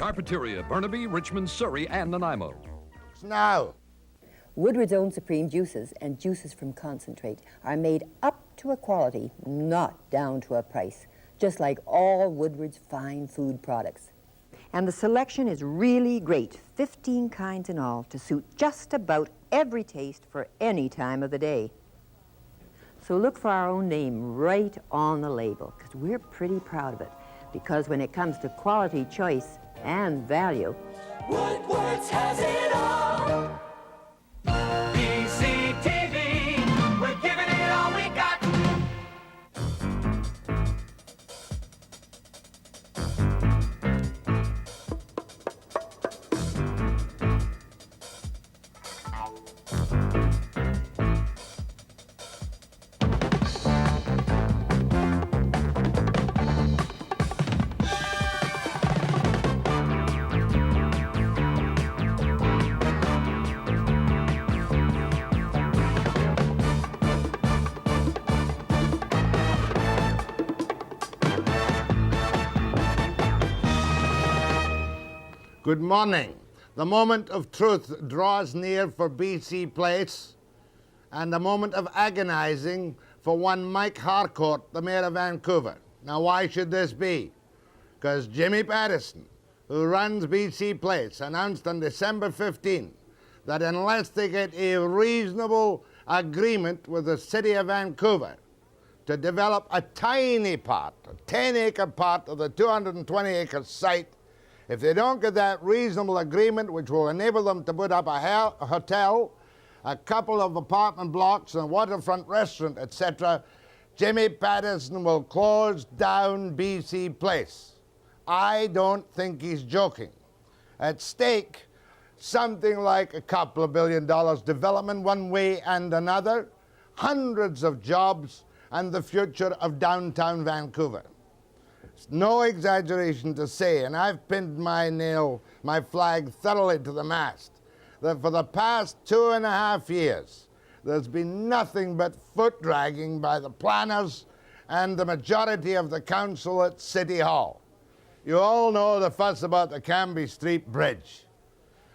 Carpeteria, Burnaby, Richmond, Surrey, and Nanaimo. Now. Woodward's Own Supreme juices and juices from concentrate are made up to a quality, not down to a price, just like all Woodward's fine food products. And the selection is really great, 15 kinds in all, to suit just about every taste for any time of the day. So look for our own name right on the label, because we're pretty proud of it. Because when it comes to quality, choice, and value, Woodward's has it all. BCTV, we're giving it all we got. Good morning. The moment of truth draws near for BC Place, and the moment of agonizing for one Mike Harcourt, the Mayor of Vancouver. Now, why should this be? Because Jimmy Patterson, who runs BC Place, announced on December 15 that unless they get a reasonable agreement with the city of Vancouver to develop a tiny part, a 10-acre part of the 220-acre site, if they don't get that reasonable agreement, which will enable them to put up a hotel, a couple of apartment blocks, a waterfront restaurant, etc., Jimmy Patterson will close down BC Place. I don't think he's joking. At stake, something like a couple of $2 billion development one way and another, hundreds of jobs, and the future of downtown Vancouver. It's no exaggeration to say, and I've pinned my flag thoroughly to the mast, that for the past 2.5 years, there's been nothing but foot dragging by the planners and the majority of the council at City Hall. You all know the fuss about the Cambie Street Bridge.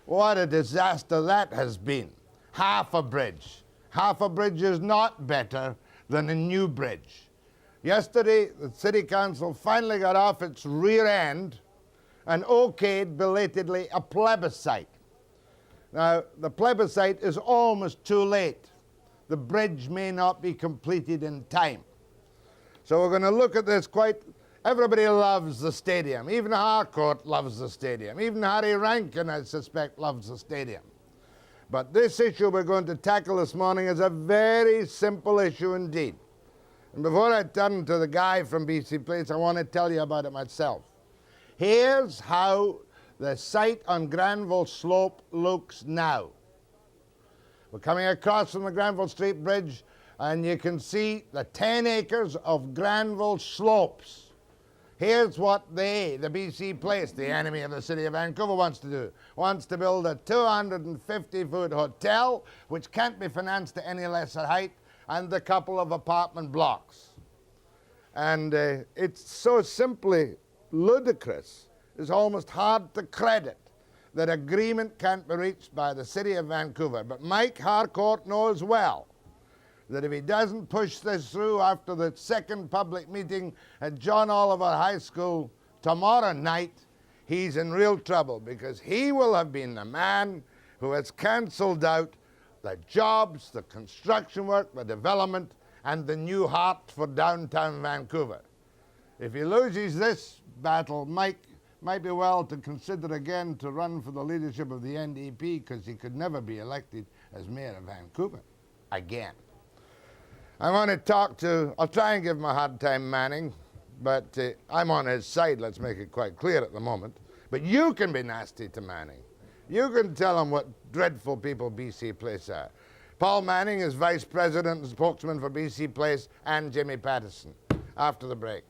What a disaster that has been. Half a bridge. Half a bridge is not better than a new bridge. Yesterday, the City Council finally got off its rear end and okayed belatedly a plebiscite. Now, the plebiscite is almost too late. The bridge may not be completed in time. So we're going to look at this everybody loves the stadium. Even Harcourt loves the stadium. Even Harry Rankin, I suspect, loves the stadium. But this issue we're going to tackle this morning is a very simple issue indeed. And before I turn to the guy from BC Place, I want to tell you about it myself. Here's how the site on Granville Slope looks now. We're coming across from the Granville Street Bridge, and you can see the 10 acres of Granville Slopes. Here's what the BC Place, the enemy of the city of Vancouver, wants to do. Wants to build a 250-foot hotel, which can't be financed to any lesser height, and a couple of apartment blocks. And it's so simply ludicrous, it's almost hard to credit that agreement can't be reached by the city of Vancouver. But Mike Harcourt knows well that if he doesn't push this through after the second public meeting at John Oliver High School tomorrow night, he's in real trouble, because he will have been the man who has cancelled out the jobs, the construction work, the development, and the new heart for downtown Vancouver. If he loses this battle, Mike might be well to consider again to run for the leadership of the NDP, because he could never be elected as mayor of Vancouver again. I want to talk to, I'll try and give him a hard time, Manning, but I'm on his side, let's make it quite clear at the moment. But you can be nasty to Manning. You can tell him what dreadful people BC Place are. Paul Manning is Vice President and spokesman for BC Place, and Jimmy Patterson. After the break.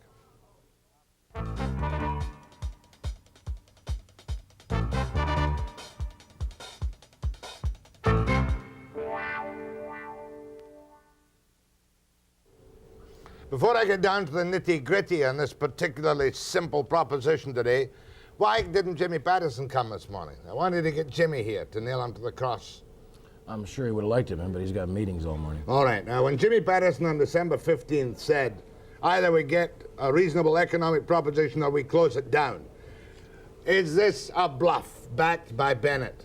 Before I get down to the nitty-gritty on this particularly simple proposition today, Why didn't Jimmy Patterson come this morning? I wanted to get Jimmy here to nail him to the cross. I'm sure he would have liked him, but he's got meetings all morning. All right, now when Jimmy Patterson on December 15th said, either we get a reasonable economic proposition or we close it down, is this a bluff backed by Bennett?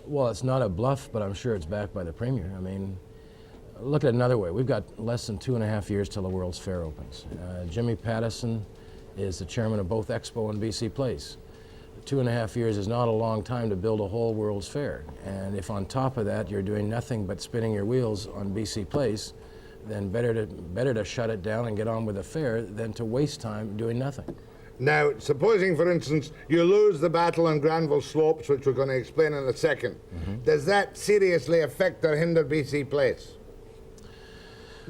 Well, it's not a bluff, but I'm sure it's backed by the Premier. I mean, look at it another way. We've got less than 2.5 years till the World's Fair opens. Jimmy Patterson is the chairman of both Expo and BC Place. 2.5 years is not a long time to build a whole World's Fair. And if on top of that you're doing nothing but spinning your wheels on BC Place, then better to shut it down and get on with the fair than to waste time doing nothing. Now, supposing, for instance, you lose the battle on Granville Slopes, which we're going to explain in a second, does that seriously affect or hinder BC Place?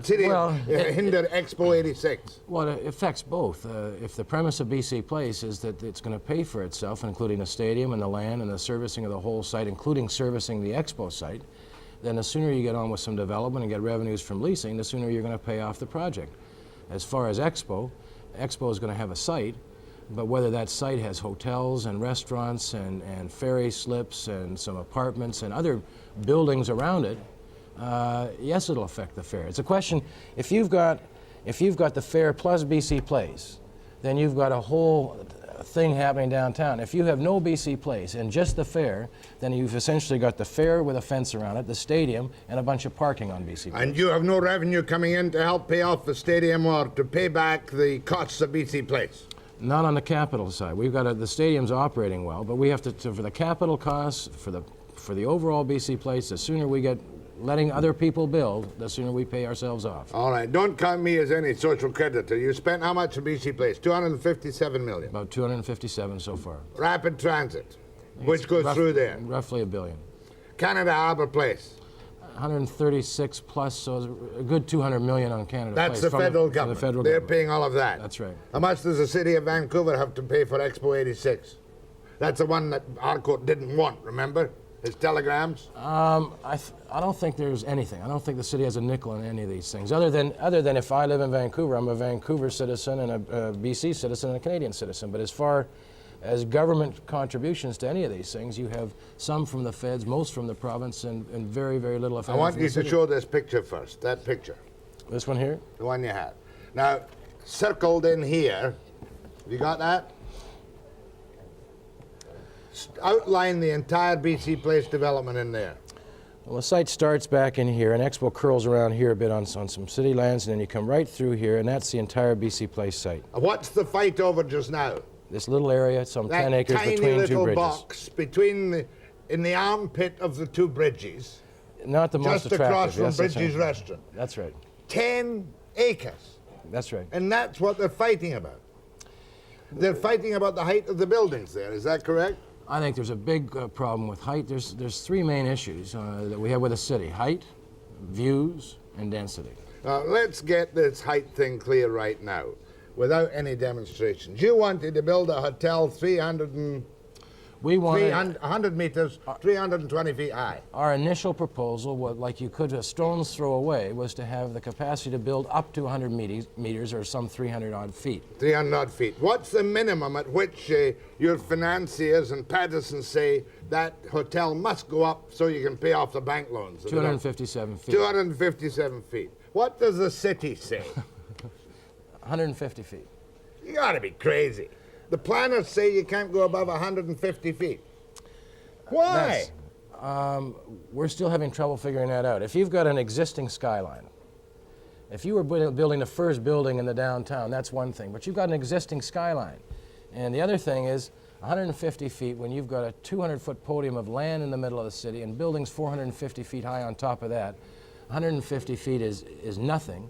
Hinder Expo 86? Well, it affects both. If the premise of BC Place is that it's going to pay for itself, including the stadium and the land and the servicing of the whole site, including servicing the Expo site, then the sooner you get on with some development and get revenues from leasing, the sooner you're going to pay off the project. As far as Expo is going to have a site, but whether that site has hotels and restaurants and ferry slips and some apartments and other buildings around it, yes, it'll affect the fair. It's a question, if you've got the fair plus BC Place, then you've got a whole thing happening downtown. If you have no BC Place and just the fair, then you've essentially got the fair with a fence around it, the stadium, and a bunch of parking on BC Place. And you have no revenue coming in to help pay off the stadium or to pay back the costs of BC Place? Not on the capital side. We've got the stadium's operating well, but we have to for the capital costs, for the overall BC Place, the sooner we get letting other people build, the sooner we pay ourselves off. All right, don't count me as any social creditor. You spent how much on BC Place? 257 million. About 257 so far. Rapid Transit, which goes through there. Roughly $1 billion. Canada Harbour Place. 136 plus, so a good 200 million on Canada That's Place. the federal government. They're paying all of that. That's right. How much does the city of Vancouver have to pay for Expo 86? That's the one that Harcourt didn't want, remember? His telegrams? I don't think there's anything. I don't think the city has a nickel on any of these things. Other than if I live in Vancouver, I'm a Vancouver citizen and a BC citizen and a Canadian citizen. But as far as government contributions to any of these things, you have some from the feds, most from the province, and very, very little if I want you to show this picture first, that picture. This one here? The one you had. Now, circled in here, you got that? Outline the entire BC Place development in there. Well, the site starts back in here, and Expo curls around here a bit on some city lands, and then you come right through here, and that's the entire BC Place site. What's the fight over just now? This little area, some 10 acres between two bridges. That tiny little box in the armpit of the two bridges. Not the most attractive. Just across from Bridges Restaurant. That's right. 10 acres. That's right. And that's what they're fighting about. They're fighting about the height of the buildings there, is that correct? I think there's a big problem with height. There's three main issues that we have with the city: height, views, and density. Let's get this height thing clear right now, without any demonstrations. You wanted to build a hotel 100 meters, 320 feet high. Our initial proposal, like you could a stone's throw away, was to have the capacity to build up to 100 meters or some 300 odd feet. 300 odd feet. What's the minimum at which your financiers and Patterson say that hotel must go up so you can pay off the bank loans? 257 feet. 257 feet. What does the city say? 150 feet. You gotta be crazy. The planners say you can't go above 150 feet. Why? We're still having trouble figuring that out. If you've got an existing skyline, if you were building the first building in the downtown, that's one thing, but you've got an existing skyline. And the other thing is 150 feet when you've got a 200-foot podium of land in the middle of the city and buildings 450 feet high on top of that. 150 feet is nothing.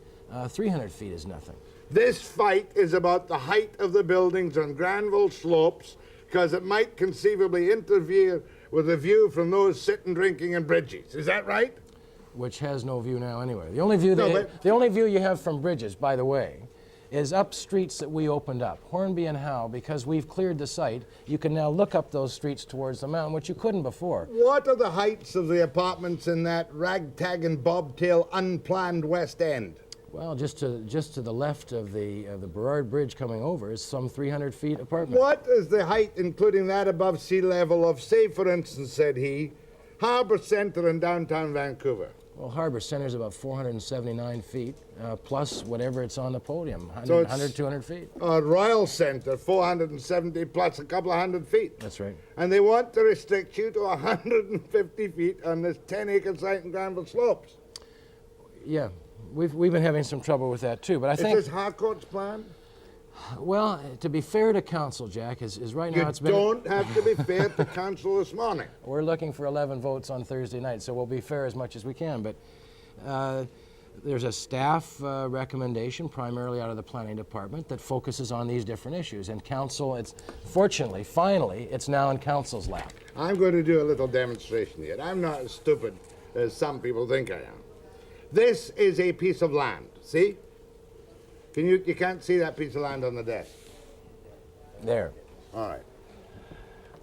300 feet is nothing. This fight is about the height of the buildings on Granville Slopes because it might conceivably interfere with the view from those sitting drinking in Bridges. Is that right? Which has no view now anyway. The only view you have from Bridges, by the way, is up streets that we opened up. Hornby and Howe, because we've cleared the site, you can now look up those streets towards the mountain, which you couldn't before. What are the heights of the apartments in that ragtag and bobtail unplanned West End? Well, just to the left of the Burrard Bridge coming over is some 300 feet apartment. What is the height, including that above sea level, of, say, for instance, said he, Harbour Centre in downtown Vancouver? Well, Harbour Centre is about 479 feet, plus whatever it's on the podium, 100, So it's- 100 200 feet. Royal Centre, 470 plus a couple of hundred feet. That's right. And they want to restrict you to 150 feet on this 10-acre site in Granville Slopes. Yeah, we've been having some trouble with that too, but I think... Is this Harcourt's plan? Well, to be fair to council, Jack, is right now You it's been... don't have to be fair to council this morning. We're looking for 11 votes on Thursday night, so we'll be fair as much as we can. But there's a staff recommendation, primarily out of the planning department, that focuses on these different issues. And council, it's fortunately, finally, it's now in council's lap. I'm going to do a little demonstration here. I'm not as stupid as some people think I am. This is a piece of land, see? You can't see that piece of land on the desk. There. All right.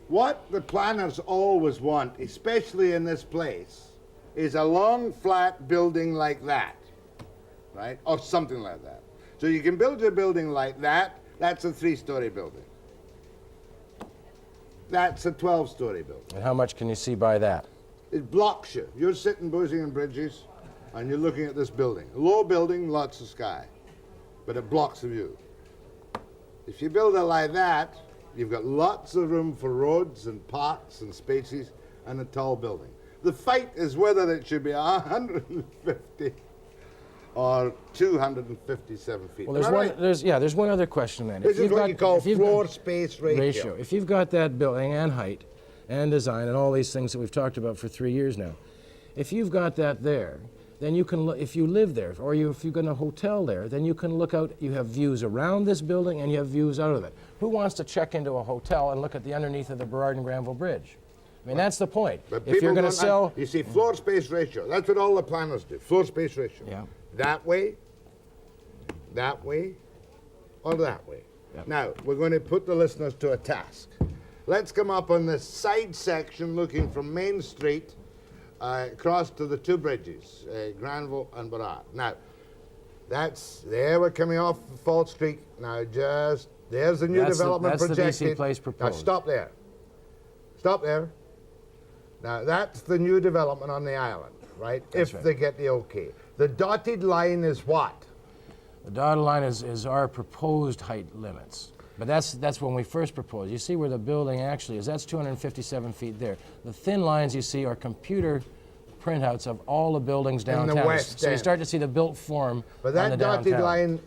What the planners always want, especially in this place, is a long, flat building like that, right? Or something like that. So you can build a building like that. That's a 3-story building. That's a 12-story building. And how much can you see by that? It blocks you. You're sitting boozing in Bridges, and you're looking at this building. A low building, lots of sky, but it blocks the view. If you build it like that, you've got lots of room for roads and parks and spaces and a tall building. The fight is whether it should be 150 or 257 feet. Well, there's one other question then. This is what you call floor space ratio. If you've got that building and height and design and all these things that we've talked about for 3 years now, if you've got that there, then you can, if you live there, or if you've got a hotel there, then you can look out, you have views around this building and you have views out of it. Who wants to check into a hotel and look at the underneath of the Burrard and Granville Bridge? I mean, that's the point. But If you're going to don't sell... You see, floor space ratio, that's what all the planners do, floor space ratio. Yeah. That way, or that way. Yep. Now, we're going to put the listeners to a task. Let's come up on this side section looking from Main Street across to the two bridges, Granville and Burrard. Now, there we're coming off Falls Creek. Now, there's the new development projected. That's the BC Place proposed. Now, stop there. Stop there. Now, that's the new development on the island, right? That's If they get the okay. The dotted line is what? The dotted line is our proposed height limits. But that's when we first proposed. You see where the building actually is. That's 257 feet there. The thin lines you see are computer printouts of all the buildings downtown. the west so you end. start to see the built form But on that the dotted downtown. line,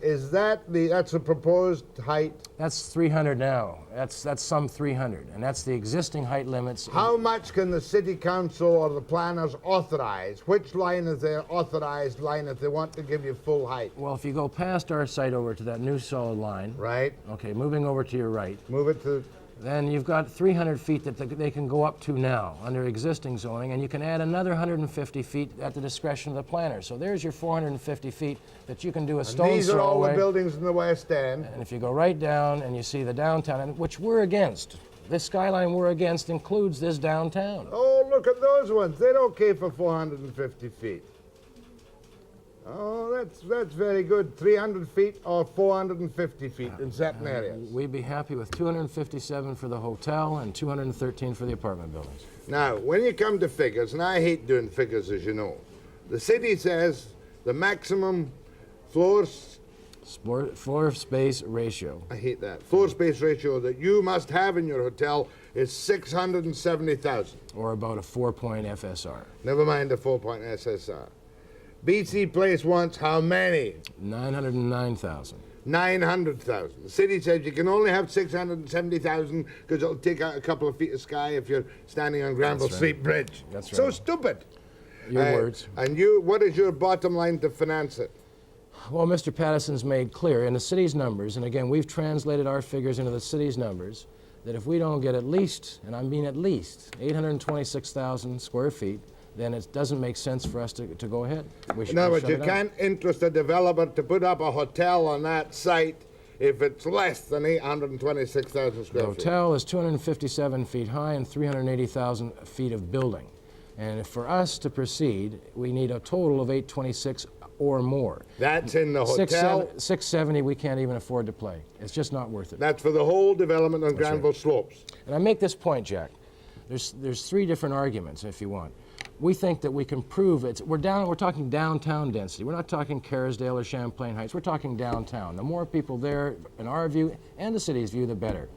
that's a proposed height? That's 300 now. That's some 300, and that's the existing height limits. How much can the city council or the planners authorize? Which line is their authorized line if they want to give you full height? Well, if you go past our site over to that new solid line, Right? okay, moving over to your right, Move it to, then you've got 300 feet that they can go up to now under existing zoning, and you can add another 150 feet at the discretion of the planner. So there's your 450 feet that you can do a stone's these are throw all away. the buildings in the west end. And if you go right down and you see the downtown, and which we're against, this skyline we're against includes this downtown. Oh, look at those ones. They're okay for 450 feet. Oh, that's very good. 300 feet or 450 feet in certain areas. We'd be happy with 257 for the hotel and 213 for the apartment buildings. Now, when you come to figures, and I hate doing figures, as you know, the city says the maximum floor Floor space ratio. I hate that. Floor space ratio that you must have in your hotel is 670,000. Or about a 4-point FSR. Never mind the 4-point SSR. BC Place wants how many? 909,000. 900,000. The city says you can only have 670,000 because it'll take out a couple of feet of sky if you're standing on Granville right. Street Bridge. That's So right. stupid. Your words. And what is your bottom line to finance it? Well, Mr. Patterson's made clear in the city's numbers, and again, we've translated our figures into the city's numbers, that if we don't get at least, and I mean at least, 826,000 square feet, then it doesn't make sense for us to go ahead. We should No, but shut you it down. can't interest a developer to put up a hotel on that site if it's less than 826,000 The square feet. hotel is 257 feet high and 380,000 feet of building. And for us to proceed, we need a total of 826 or more. That's in the hotel? 670 we can't even afford to play. It's just not worth it. That's for the whole development on Granville Slopes. And I make this point, Jack. There's three different arguments, if you want. We think that we can prove we're talking downtown density. We're not talking Kerrisdale or Champlain Heights. We're talking downtown. The more people there, in our view, and the city's view, the better.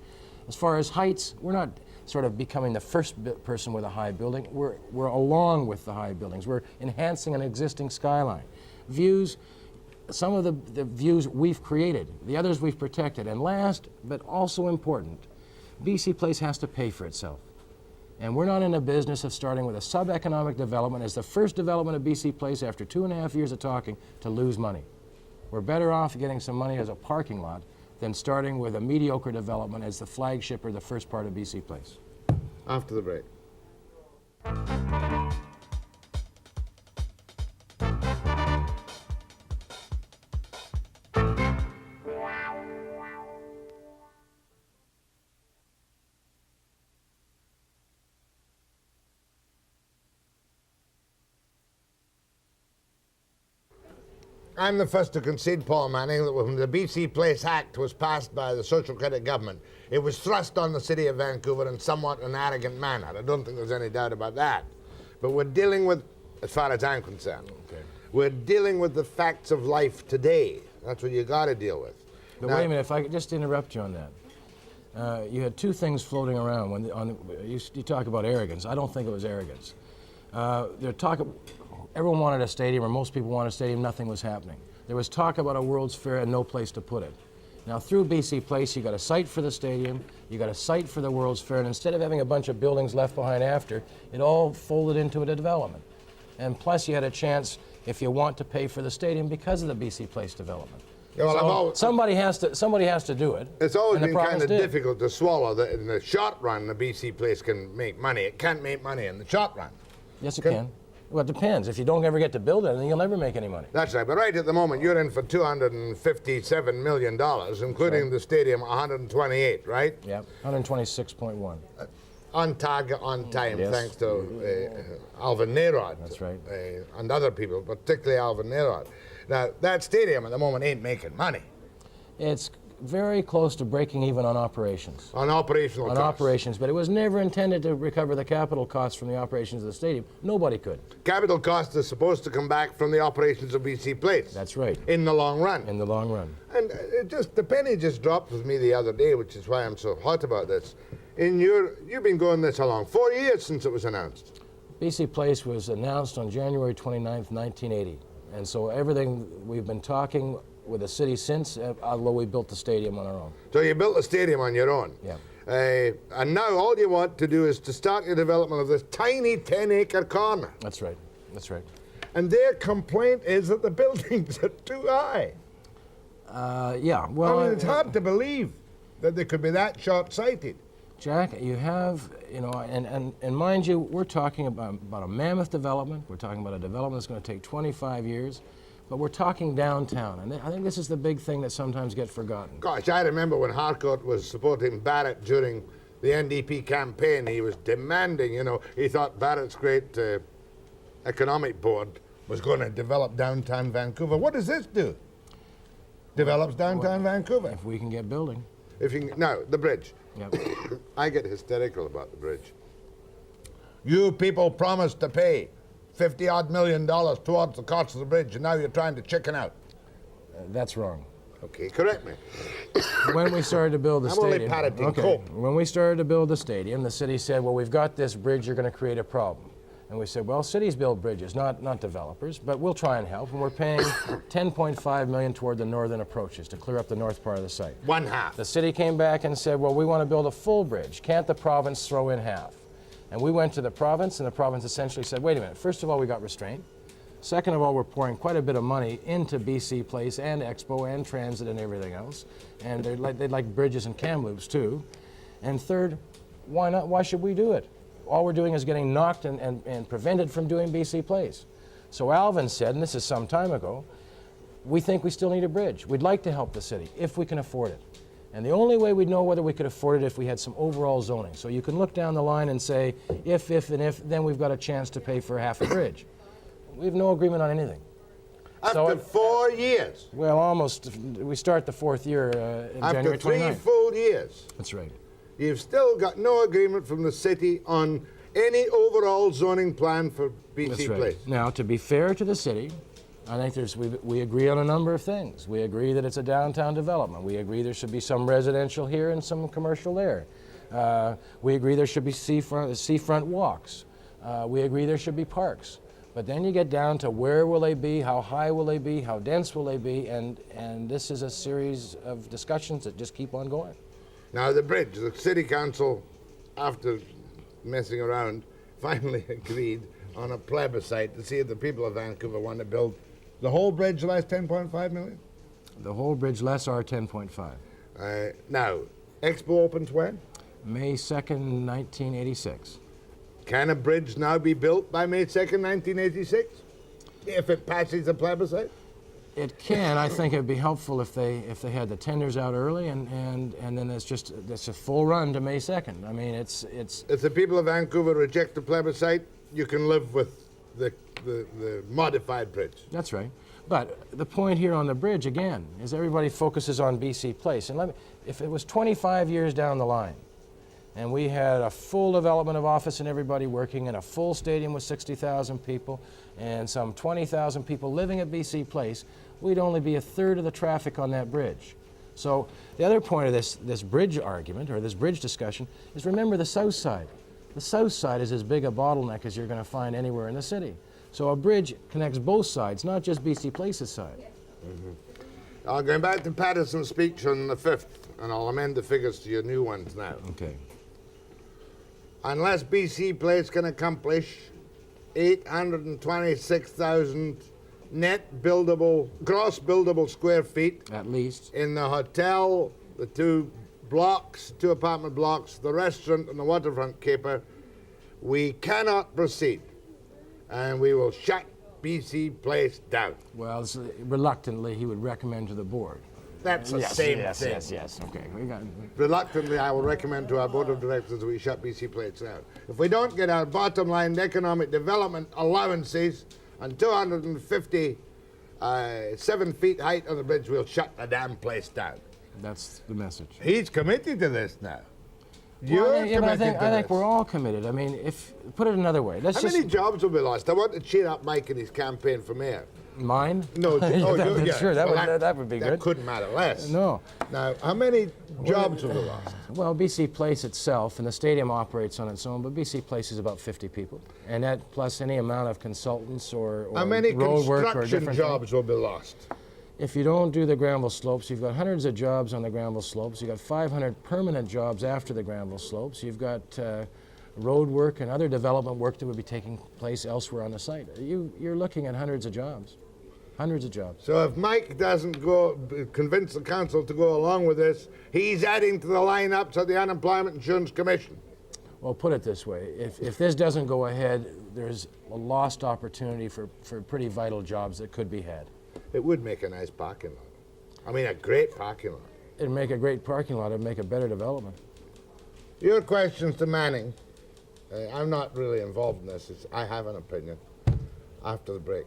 As far as heights, we're not sort of becoming the first person with a high building. We're along with the high buildings. We're enhancing an existing skyline. Views, some of the views we've created, the others we've protected. And last, but also important, BC Place has to pay for itself. And we're not in the business of starting with a sub-economic development as the first development of BC Place after 2.5 years of talking to lose money. We're better off getting some money as a parking lot than starting with a mediocre development as the flagship or the first part of BC Place. After the break. I'm the first to concede, Paul Manning, that when the BC Place Act was passed by the Social Credit government, it was thrust on the city of Vancouver in somewhat an arrogant manner. I don't think there's any doubt about that. But we're dealing with, as far as I'm concerned, we're dealing with the facts of life today. That's what you got to deal with. But wait a minute, if I could just interrupt you on that. You had two things floating around. You talk about arrogance. I don't think it was arrogance. Everyone wanted a stadium, or most people wanted a stadium. Nothing was happening. There was talk about a World's Fair and no place to put it. Now, through BC Place, you got a site for the stadium, you got a site for the World's Fair, and instead of having a bunch of buildings left behind after, it all folded into a development. And plus, you had a chance, if you want, to pay for the stadium because of the BC Place development. Yeah, well, somebody has to do it. It's always been kind of difficult to swallow that in the short run, the BC Place can make money. It can't make money in the short run. Yes, it can. Well, it depends. If you don't ever get to build it, then you'll never make any money. That's right. But right at the moment, you're in for $257 million, including the stadium, 128, right? Yeah, 126.1. On target, on time, thanks to Alvin Nayrod. That's right. And other people, particularly Alvin Nayrod. Now, that stadium at the moment ain't making money. It's very close to breaking even on operations. On operational costs. On operations, but it was never intended to recover the capital costs from the operations of the stadium. Nobody could. Capital costs are supposed to come back from the operations of BC Place. That's right. In the long run. In the long run. And the penny just dropped with me the other day, which is why I'm so hot about this. You've been going this how long? 4 years since it was announced. BC Place was announced on January 29th, 1980. And so everything we've been talking with the city since, although we built the stadium on our own. So you built the stadium on your own? Yeah. And now all you want to do is to start your development of this tiny 10-acre corner. That's right. That's right. And their complaint is that the buildings are too high. Yeah, well... I mean, it's hard to believe that they could be that short-sighted. Jack, you have, and mind you, we're talking about a mammoth development. We're talking about a development that's going to take 25 years. But we're talking downtown, and I think this is the big thing that sometimes gets forgotten. Gosh, I remember when Harcourt was supporting Barrett during the NDP campaign, he was demanding, he thought Barrett's great economic board was going to develop downtown Vancouver. What does this do? Develops downtown Vancouver. If we can get building. No, the bridge. Yep. I get hysterical about the bridge. You people promised to pay $50-odd million towards the cost of the bridge, and now you're trying to chicken out. That's wrong. Okay, correct me. When we started to build the I'm only stadium... parroting cope. When we started to build the stadium, the city said, well, we've got this bridge, you're going to create a problem. And we said, well, cities build bridges, not developers, but we'll try and help, and we're paying $10.5 million toward the northern approaches to clear up the north part of the site. One half. The city came back and said, well, we want to build a full bridge. Can't the province throw in half? And we went to the province, and the province essentially said, wait a minute, first of all, we got restraint. Second of all, we're pouring quite a bit of money into BC Place and Expo and Transit and everything else. And they'd like bridges and Kamloops, too. And third, why not? Why should we do it? All we're doing is getting knocked and prevented from doing BC Place. So Alvin said, and this is some time ago, we think we still need a bridge. We'd like to help the city, if we can afford it. And the only way we'd know whether we could afford it if we had some overall zoning. So you can look down the line and say, if, then we've got a chance to pay for half a bridge. We have no agreement on anything. After 4 years. Well, almost. We start the 4th year in After January 3 29th. full years. That's right. You've still got no agreement from the city on any overall zoning plan for BC That's right. Place. Now, to be fair to the city, I think we agree on a number of things. We agree that it's a downtown development. We agree there should be some residential here and some commercial there. We agree there should be seafront walks. We agree there should be parks. But then you get down to where will they be, how high will they be, how dense will they be, and this is a series of discussions that just keep on going. Now the bridge, the city council, after messing around, finally agreed on a plebiscite to see if the people of Vancouver want to build the whole bridge less 10.5 million. The whole bridge less our 10.5. Now, Expo opens when? May 2nd, 1986. Can a bridge now be built by May 2nd, 1986? If it passes the plebiscite? It can. I think it'd be helpful if they had the tenders out early and then it's a full run to May 2nd. I mean, it's. If the people of Vancouver reject the plebiscite, you can live with the modified bridge. That's right. But the point here on the bridge again is everybody focuses on BC Place, and if it was 25 years down the line, and we had a full development of office and everybody working in a full stadium with 60,000 people and some 20,000 people living at BC Place, we'd only be a third of the traffic on that bridge. So the other point of this bridge argument or this bridge discussion is remember the south side. The south side is as big a bottleneck as you're going to find anywhere in the city. So a bridge connects both sides, not just BC Place's side. Mm-hmm. Going back to Patterson's speech on the 5th, and I'll amend the figures to your new ones now. Okay. Unless BC Place can accomplish 826,000 net buildable, gross buildable square feet. At least. In the hotel, the two apartment blocks, the restaurant and the waterfront caper, we cannot proceed. And we will shut BC Place down. Well, reluctantly, he would recommend to the board. That's the same thing. Yes. Okay. We got. Reluctantly, I will recommend to our board of directors that we shut BC Place down. If we don't get our bottom line economic development allowances and 257 feet height on the bridge, we'll shut the damn place down. That's the message. He's committed to this now. Well, I think we're all committed. I mean, put it another way. How many jobs will be lost? I want to cheer up Mike in his campaign for mayor. Mine? No, sure, that would be good. That couldn't matter less. No. Now, how many jobs will be lost? Well, BC Place itself, and the stadium operates on its own, but BC Place is about 50 people. And that plus any amount of consultants or how many road work or construction different jobs will be lost? If you don't do the Granville Slopes, you've got hundreds of jobs on the Granville Slopes. You've got 500 permanent jobs after the Granville Slopes. You've got road work and other development work that would be taking place elsewhere on the site. You're looking at hundreds of jobs. Hundreds of jobs. So if Mike doesn't convince the council to go along with this, he's adding to the lineups of the Unemployment Insurance Commission. Well, put it this way. If this doesn't go ahead, there's a lost opportunity for pretty vital jobs that could be had. It would make a nice parking lot. I mean, a great parking lot. It'd make a great parking lot. It'd make a better development. Your questions to Manning. I'm not really involved in this. I have an opinion after the break.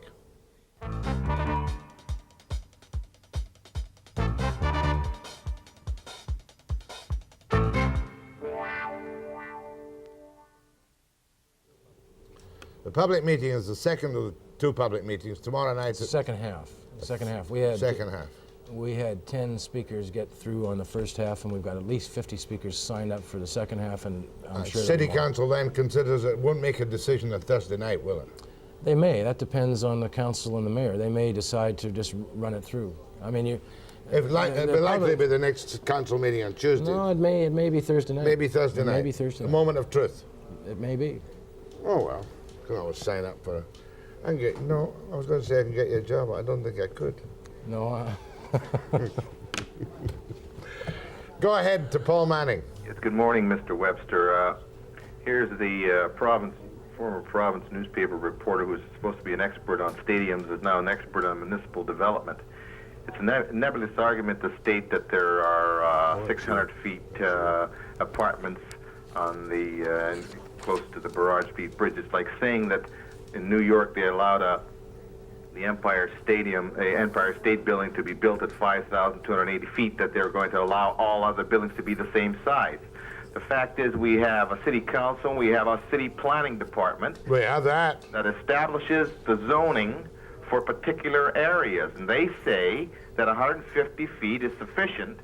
The public meeting is the second of the two public meetings. Tomorrow night. Second half. Second half. We had 10 speakers get through on the first half, and we've got at least 50 speakers signed up for the second half, and I'm sure City Council then considers it won't make a decision on Thursday night, will it? They may. That depends on the council and the mayor. They may decide to just run it through. I mean, it'd be likely to be the next council meeting on Tuesday. No, it may be Thursday night. Maybe Thursday night. Maybe Thursday night. The moment of truth. It may be. Oh, well. I can always sign up for it. I was going to say I can get you a job, but I don't think I could. No. Go ahead to Paul Manning. Yes, good morning, Mr. Webster. Here's the former province newspaper reporter who's supposed to be an expert on stadiums is now an expert on municipal development. It's a nebulous argument to state that there are 600 feet apartments on the close to the Barrage Feet Bridge. It's like saying that in New York they allowed the Empire State Building to be built at 5,280 feet, that they're going to allow all other buildings to be the same size. The fact is, we have a city council, we have a city planning department. We have that. That establishes the zoning for particular areas, and they say that 150 feet is sufficient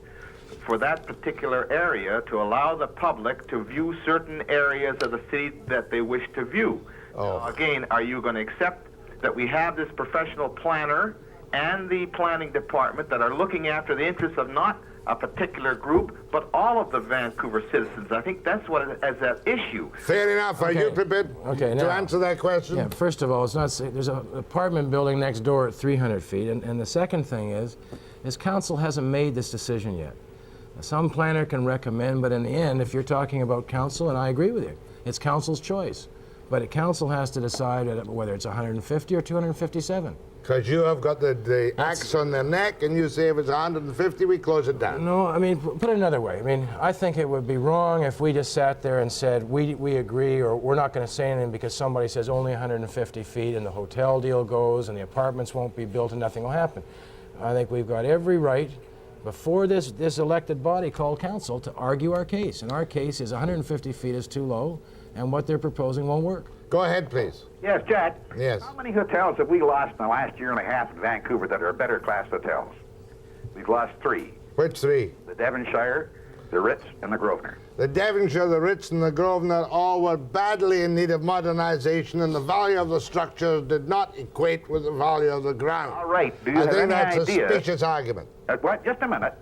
for that particular area to allow the public to view certain areas of the city that they wish to view. Oh. Now, again, are you going to accept that we have this professional planner and the planning department that are looking after the interests of not a particular group, but all of the Vancouver citizens? I think that's what is at issue. Fair enough. Are you prepared Okay, to now- answer that question? Yeah, first of all, it's not. There's an apartment building next door at 300 feet, and the second thing is council hasn't made this decision yet. Some planner can recommend, but in the end, if you're talking about council, and I agree with you, it's council's choice. But council has to decide whether it's 150 or 257. Because you have got the axe on their neck, and you say if it's 150, we close it down. No, I mean, put it another way. I mean, I think it would be wrong if we just sat there and said, we agree, or we're not going to say anything because somebody says only 150 feet, and the hotel deal goes, and the apartments won't be built, and nothing will happen. I think we've got every right, before this elected body called council, to argue our case. And our case is 150 feet is too low, and what they're proposing won't work. Go ahead, please. Yes, Jack. Yes. How many hotels have we lost in the last year and a half in Vancouver that are better class hotels? We've lost 3. Which 3? The Devonshire, the Ritz, and the Grosvenor. The Devonshire, the Ritz, and the Grosvenor all were badly in need of modernization, and the value of the structures did not equate with the value of the ground. All right. Do you I have think any that's idea? a specious argument. What? Just a minute.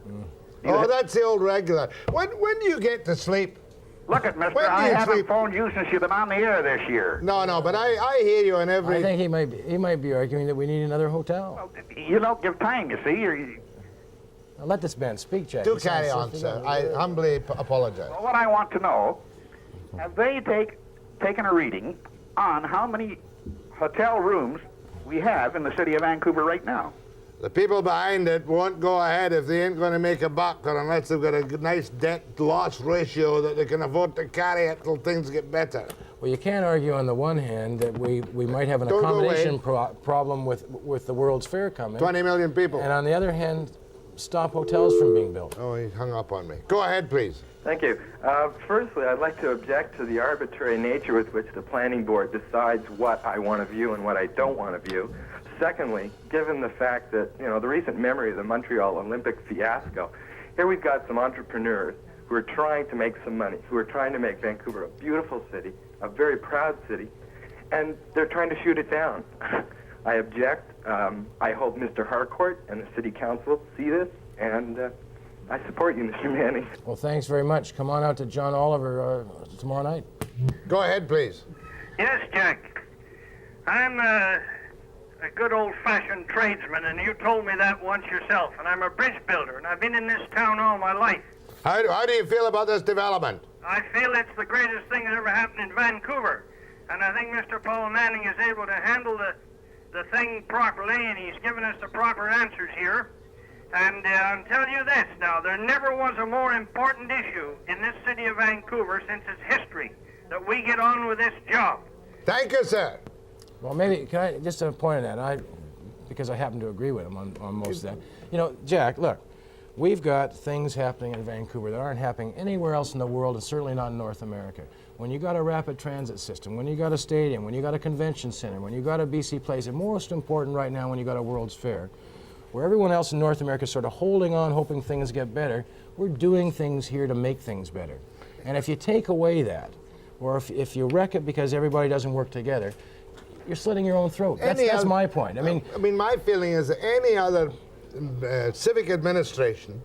Oh, that's the old regular. When do you get to sleep? Look at Mister. When do I you haven't sleep? phoned you since you've been on the air this year. No, but I hear you on every... I think he might be arguing that we need another hotel. You don't give time, you see. Now, let this man speak, Jack. Do He sounds carry so on, sir. forgotten. I humbly apologize. Well, what I want to know, have they taken a reading on how many hotel rooms we have in the city of Vancouver right now? The people behind it won't go ahead if they ain't going to make a buck, or unless they've got a nice debt-loss ratio that they can afford to carry it till things get better. Well, you can't argue on the one hand that we might have an Don't go accommodation away. problem with the World's Fair coming. 20 million people. And on the other hand, stop hotels from being built. Oh, he hung up on me. Go ahead, please. Thank you. Firstly, I'd like to object to the arbitrary nature with which the planning board decides what I want to view and what I don't want to view. Secondly, given the fact that, the recent memory of the Montreal Olympic fiasco, here we've got some entrepreneurs who are trying to make some money, who are trying to make Vancouver a beautiful city, a very proud city, and they're trying to shoot it down. I object. I hope Mr. Harcourt and the City Council see this, and I support you, Mr. Manning. Well, thanks very much. Come on out to John Oliver tomorrow night. Go ahead, please. Yes, Jack. I'm a good old-fashioned tradesman, and you told me that once yourself. And I'm a bridge builder, and I've been in this town all my life. How do you feel about this development? I feel it's the greatest thing that ever happened in Vancouver. And I think Mr. Paul Manning is able to handle the thing properly, and he's given us the proper answers here. And I'll tell you this now, there never was a more important issue in this city of Vancouver since its history that we get on with this job. Thank you, sir. Well, maybe, can I, just a point on that, because I happen to agree with him on most of that. Jack, look, we've got things happening in Vancouver that aren't happening anywhere else in the world, and certainly not in North America. When you got a rapid transit system, when you got a stadium, when you got a convention center, when you got a BC Place, and most important right now when you got a World's Fair, where everyone else in North America is sort of holding on, hoping things get better, we're doing things here to make things better. And if you take away that, or if you wreck it because everybody doesn't work together, you're slitting your own throat. That's my point. I mean, my feeling is that any other civic administration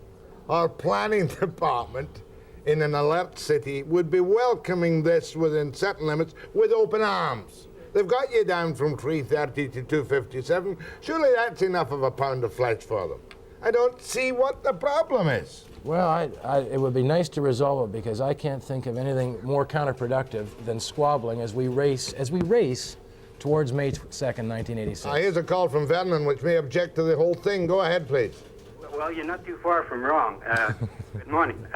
or planning department in an alert city would be welcoming this within certain limits with open arms. They've got you down from 330 to 257. Surely that's enough of a pound of flesh for them. I don't see what the problem is. Well, it would be nice to resolve it, because I can't think of anything more counterproductive than squabbling as we race towards May 2nd, 1986. Here's a call from Vernon, which may object to the whole thing. Go ahead, please. Well, you're not too far from wrong. Good morning.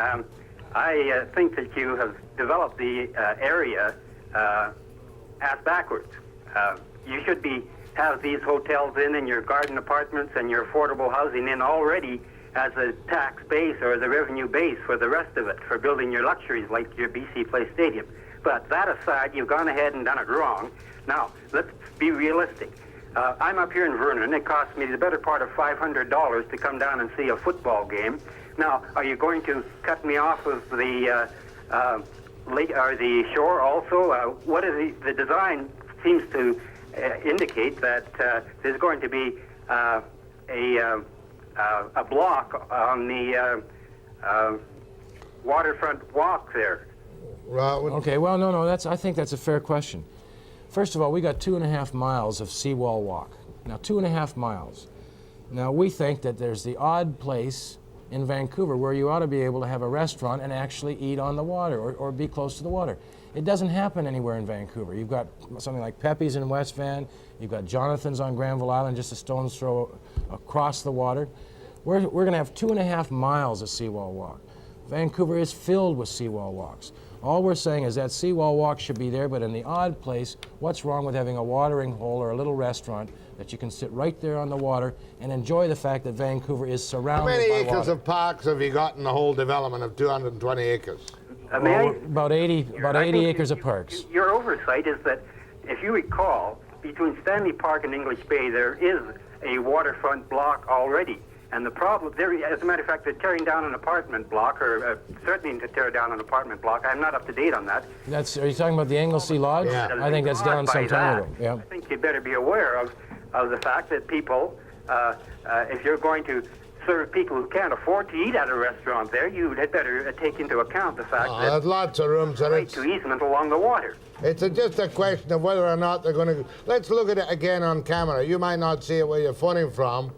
I think that you have developed the area ass backwards. You should be have these hotels in and your garden apartments and your affordable housing in already as a tax base or as a revenue base for the rest of it, for building your luxuries like your BC Place Stadium. But that aside, you've gone ahead and done it wrong. Now, let's be realistic. I'm up here in Vernon. It costs me the better part of $500 to come down and see a football game. Now, are you going to cut me off of the lake or the shore also? What is the design seems to indicate that there's going to be a block on the waterfront walk there. Okay, well, no, I think that's a fair question. First of all, we got 2.5 miles of seawall walk. Now, 2.5 miles. Now, we think that there's the odd place in Vancouver where you ought to be able to have a restaurant and actually eat on the water or be close to the water. It doesn't happen anywhere in Vancouver. You've got something like Pepe's in West Van. You've got Jonathan's on Granville Island, just a stone's throw across the water. We're going to have 2.5 miles of seawall walk. Vancouver is filled with seawall walks. All we're saying is that seawall walk should be there, but in the odd place, what's wrong with having a watering hole or a little restaurant that you can sit right there on the water and enjoy the fact that Vancouver is surrounded by water? How many acres of parks have you got in the whole development of 220 acres? About 80 acres of parks. Your oversight is that, if you recall, between Stanley Park and English Bay, there is a waterfront block already. And the problem, as a matter of fact, they're tearing down an apartment block, or threatening to tear down an apartment block. I'm not up to date on that. Are you talking about the Anglesey Lodge? Yeah. I think that's down some time ago. Yeah. I think you better be aware of the fact that people, if you're going to serve people who can't afford to eat at a restaurant there, you had better take into account the fact that there's lots of rooms right to easement along the water. It's just a question of whether or not they're going to... Let's look at it again on camera. You might not see it where you're phoning from,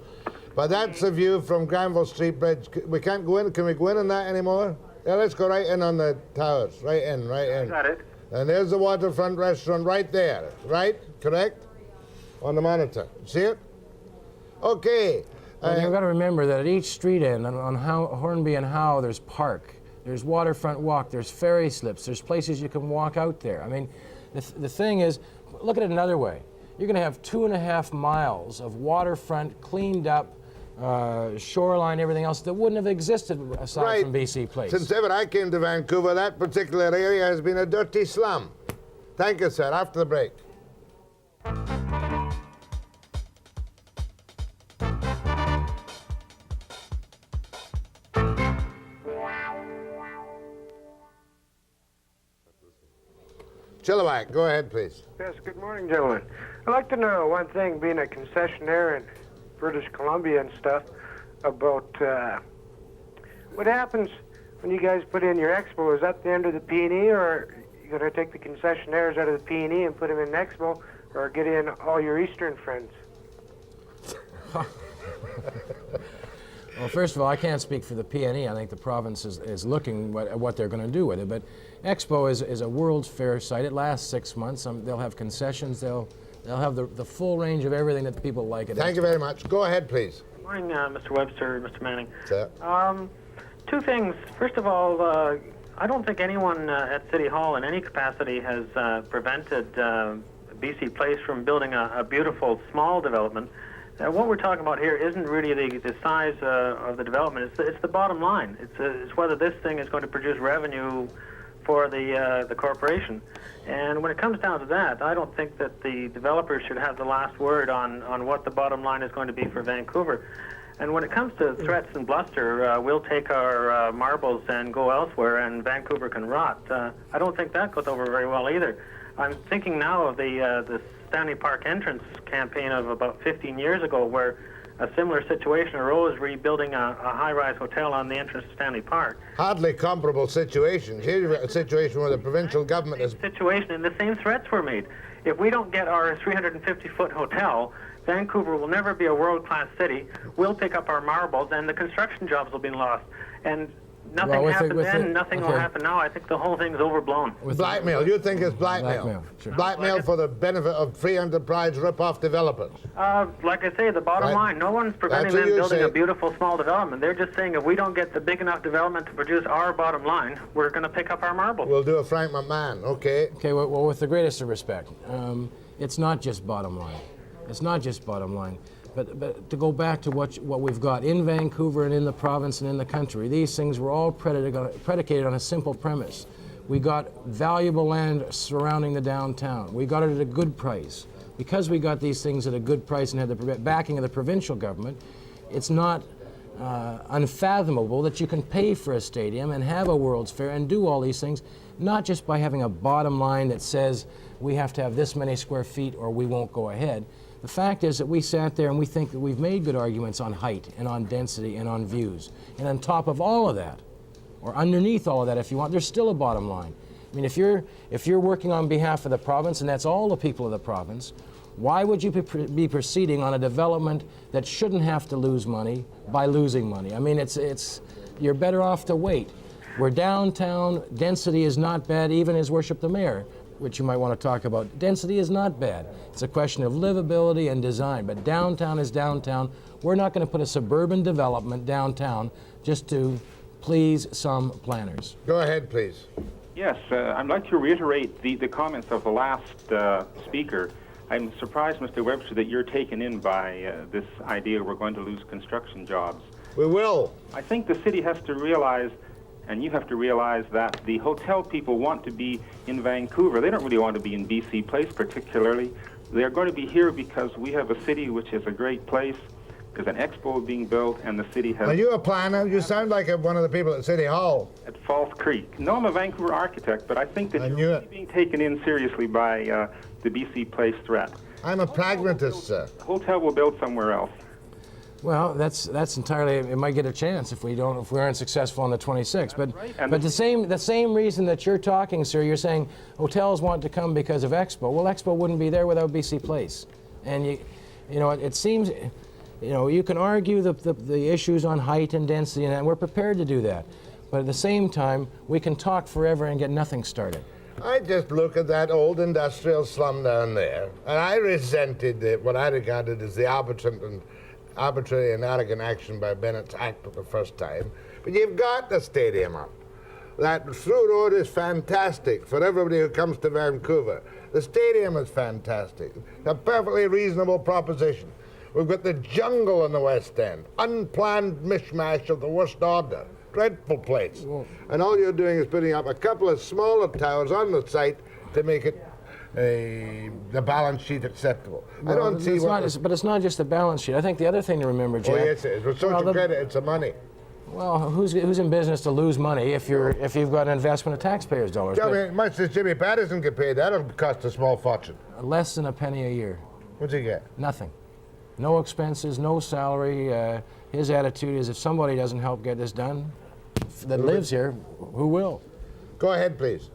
but that's the view from Granville Street Bridge. We can't go in. Can we go in on that anymore? Yeah, let's go right in on the towers. Right in. Got it. And there's the waterfront restaurant right there. Right? Correct? On the monitor. See it? Okay. And you've got to remember that at each street end, on Hornby and Howe, there's park, there's waterfront walk, there's ferry slips, there's places you can walk out there. I mean, the thing is, look at it another way. You're going to have 2.5 miles of waterfront, cleaned up, shoreline, everything else that wouldn't have existed aside from BC Place. Since ever I came to Vancouver, that particular area has been a dirty slum. Thank you, sir. After the break. Chilliwack, go ahead, please. Yes, good morning, gentlemen. I'd like to know one thing, being a concessionaire in British Columbia and stuff, about what happens when you guys put in your expo. Is that the end of the P&E, or are you going to take the concessionaires out of the P&E and put them in expo, or get in all your Eastern friends? Well, first of all, I can't speak for the PNE. I think the province is looking at what they're going to do with it. But Expo is a World's Fair site. It lasts 6 months. They'll have concessions. They'll have the full range of everything that people like at Expo. Thank you very much. Go ahead, please. Good morning, Mr. Webster, Mr. Manning. Sir. Two things. First of all, I don't think anyone at City Hall in any capacity has prevented BC Place from building a beautiful small development. What we're talking about here isn't really the size of the development. It's the bottom line. It's whether this thing is going to produce revenue for the corporation. And when it comes down to that, I don't think that the developers should have the last word on what the bottom line is going to be for Vancouver. And when it comes to threats and bluster, we'll take our marbles and go elsewhere, and Vancouver can rot. I don't think that goes over very well either. I'm thinking now of the Stanley Park entrance campaign of about 15 years ago, where a similar situation arose, rebuilding a high-rise hotel on the entrance to Stanley Park. Hardly comparable situations. Here's a situation where the provincial government is... Situation, and the same threats were made. If we don't get our 350-foot hotel, Vancouver will never be a world-class city. We'll pick up our marbles, and the construction jobs will be lost. And nothing happened then, nothing will happen now. I think the whole thing's overblown. Blackmail. You think it's blackmail? Blackmail, sure. Blackmail for the benefit of free enterprise rip-off developers. Like I say, the bottom line, no one's preventing them building a beautiful small development. They're just saying if we don't get the big enough development to produce our bottom line, we're going to pick up our marbles. We'll do a Frank McMahon, okay? Okay, well, with the greatest of respect, it's not just bottom line. It's not just bottom line. But to go back to what we've got in Vancouver and in the province and in the country, these things were all predicated on a simple premise. We got valuable land surrounding the downtown. We got it at a good price. Because we got these things at a good price and had the backing of the provincial government, it's not unfathomable that you can pay for a stadium and have a World's Fair and do all these things, not just by having a bottom line that says we have to have this many square feet or we won't go ahead. The fact is that we sat there and we think that we've made good arguments on height and on density and on views. And on top of all of that, or underneath all of that if you want, there's still a bottom line. I mean, if you're working on behalf of the province, and that's all the people of the province, why would you be proceeding on a development that shouldn't have to lose money by losing money? I mean, you're better off to wait. We're downtown, density is not bad, even as Worship the Mayor, which you might want to talk about. Density is not bad. It's a question of livability and design, but downtown is downtown. We're not going to put a suburban development downtown just to please some planners. Go ahead, please. Yes, I'd like to reiterate the comments of the last speaker. I'm surprised, Mr. Webster, that you're taken in by this idea we're going to lose construction jobs. We will. I think the city has to realize, and you have to realize, that the hotel people want to be in Vancouver. They don't really want to be in BC Place particularly. They're going to be here because we have a city which is a great place. There's an expo being built, and the city has... Are you a planner? You sound like one of the people at City Hall. At False Creek. No, I'm a Vancouver architect, but I think that you're really being taken in seriously by the BC Place threat. I'm a pragmatist, sir. The hotel will build somewhere else. Well, that's entirely. It might get a chance if we aren't successful on the 26th. But right. but the same reason that you're talking, sir, you're saying hotels want to come because of Expo. Well, Expo wouldn't be there without BC Place, and you know it seems. You know, you can argue the issues on height and density, and we're prepared to do that. But at the same time, we can talk forever and get nothing started. I just look at that old industrial slum down there, and I resented what I regarded as the arbitrary and arrogant action by Bennett's Act the first time. But you've got the stadium up. That through road is fantastic for everybody who comes to Vancouver. The stadium is fantastic. It's a perfectly reasonable proposition. We've got the jungle on the West End, unplanned mishmash of the worst order, dreadful place. And all you're doing is putting up a couple of smaller towers on the site to make it the balance sheet acceptable. Well, I don't see what... But it's not just the balance sheet. I think the other thing to remember, Jeff... Oh, yes, it is. With social credit, it's the money. Well, who's in business to lose money if you've got an investment of taxpayers' dollars? Tell me, much does Jimmy Patterson get paid? That'll cost a small fortune. Less than a penny a year. What's he get? Nothing. No expenses, no salary. His attitude is if somebody doesn't help get this done, that lives here, who will? Go ahead, please.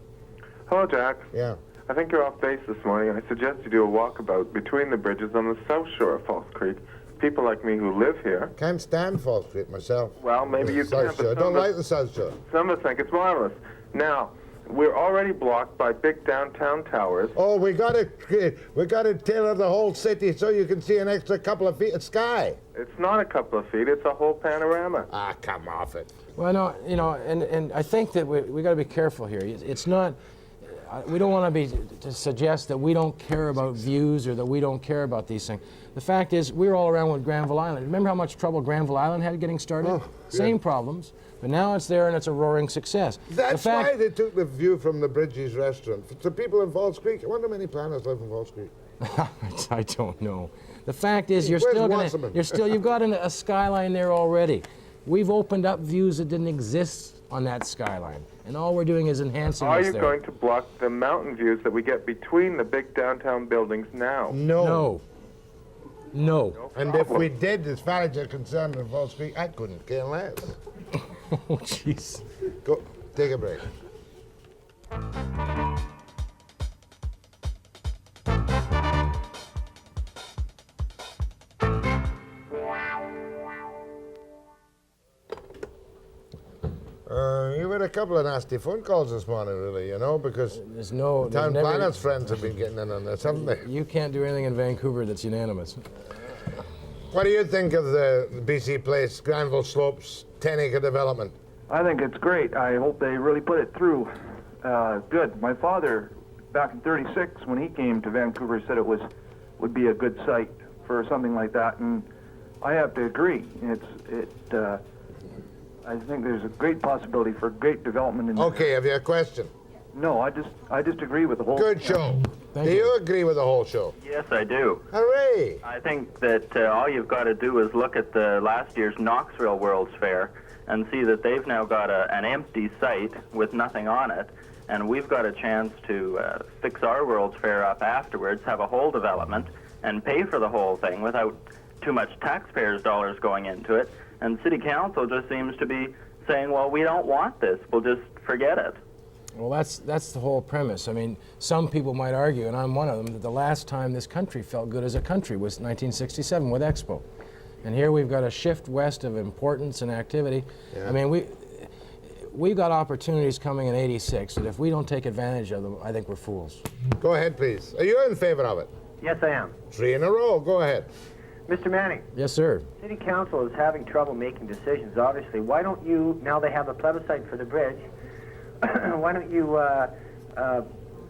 Hello, Jack. Yeah. I think you're off base this morning. I suggest you do a walkabout between the bridges on the south shore of False Creek. People like me who live here... Can't stand False Creek myself. Well, maybe you can, but I don't like the South Shore. Some of us think it's marvelous. Now, we're already blocked by big downtown towers. Oh, we got to tailor the whole city so you can see an extra couple of feet of sky. It's not a couple of feet, it's a whole panorama. Ah, come off it. Well, no, you know, and I think that we got to be careful here. It's not. We don't want to suggest that we don't care about views or that we don't care about these things. The fact is, we're all around with Granville Island. Remember how much trouble Granville Island had getting started? Oh, Same yeah. problems, but now it's there and it's a roaring success. That's why they took the view from the Bridges restaurant. For the people in Falls Creek, I wonder how many planners live in Falls Creek. I don't know. The fact is, you've got a skyline there already. We've opened up views that didn't exist on that skyline, and all we're doing is enhancing. Are you going to block the mountain views that we get between the big downtown buildings now? No. No. And if we did, as far as you're concerned in Falls Creek, I couldn't care less. Oh, jeez. Go, take a break. You've had a couple of nasty phone calls this morning, really, you know, because town planners' friends have been getting in on this, haven't they? You can't do anything in Vancouver that's unanimous. What do you think of the BC Place, Granville Slopes, 10-acre development? I think it's great. I hope they really put it through. Good. My father, back in '36, when he came to Vancouver, said it would be a good site for something like that, and I have to agree. I think there's a great possibility for great development in. Okay, have you a question? No, I just agree with the whole. Good show. Do you agree with the whole show? Yes, I do. Hooray! I think that all you've got to do is look at the last year's Knoxville World's Fair and see that they've now got an empty site with nothing on it, and we've got a chance to fix our World's Fair up afterwards, have a whole development, and pay for the whole thing without too much taxpayers' dollars going into it. And City Council just seems to be saying, well, we don't want this. We'll just forget it. Well, that's the whole premise. I mean, some people might argue, and I'm one of them, that the last time this country felt good as a country was 1967 with Expo. And here we've got a shift west of importance and activity. Yeah. I mean, we've got opportunities coming in '86 that if we don't take advantage of them, I think we're fools. Go ahead, please. Are you in favor of it? Yes, I am. 3 in a row. Go ahead. Mr. Manning. Yes, sir. City Council is having trouble making decisions, obviously. Why don't you, now they have a plebiscite for the bridge, why don't you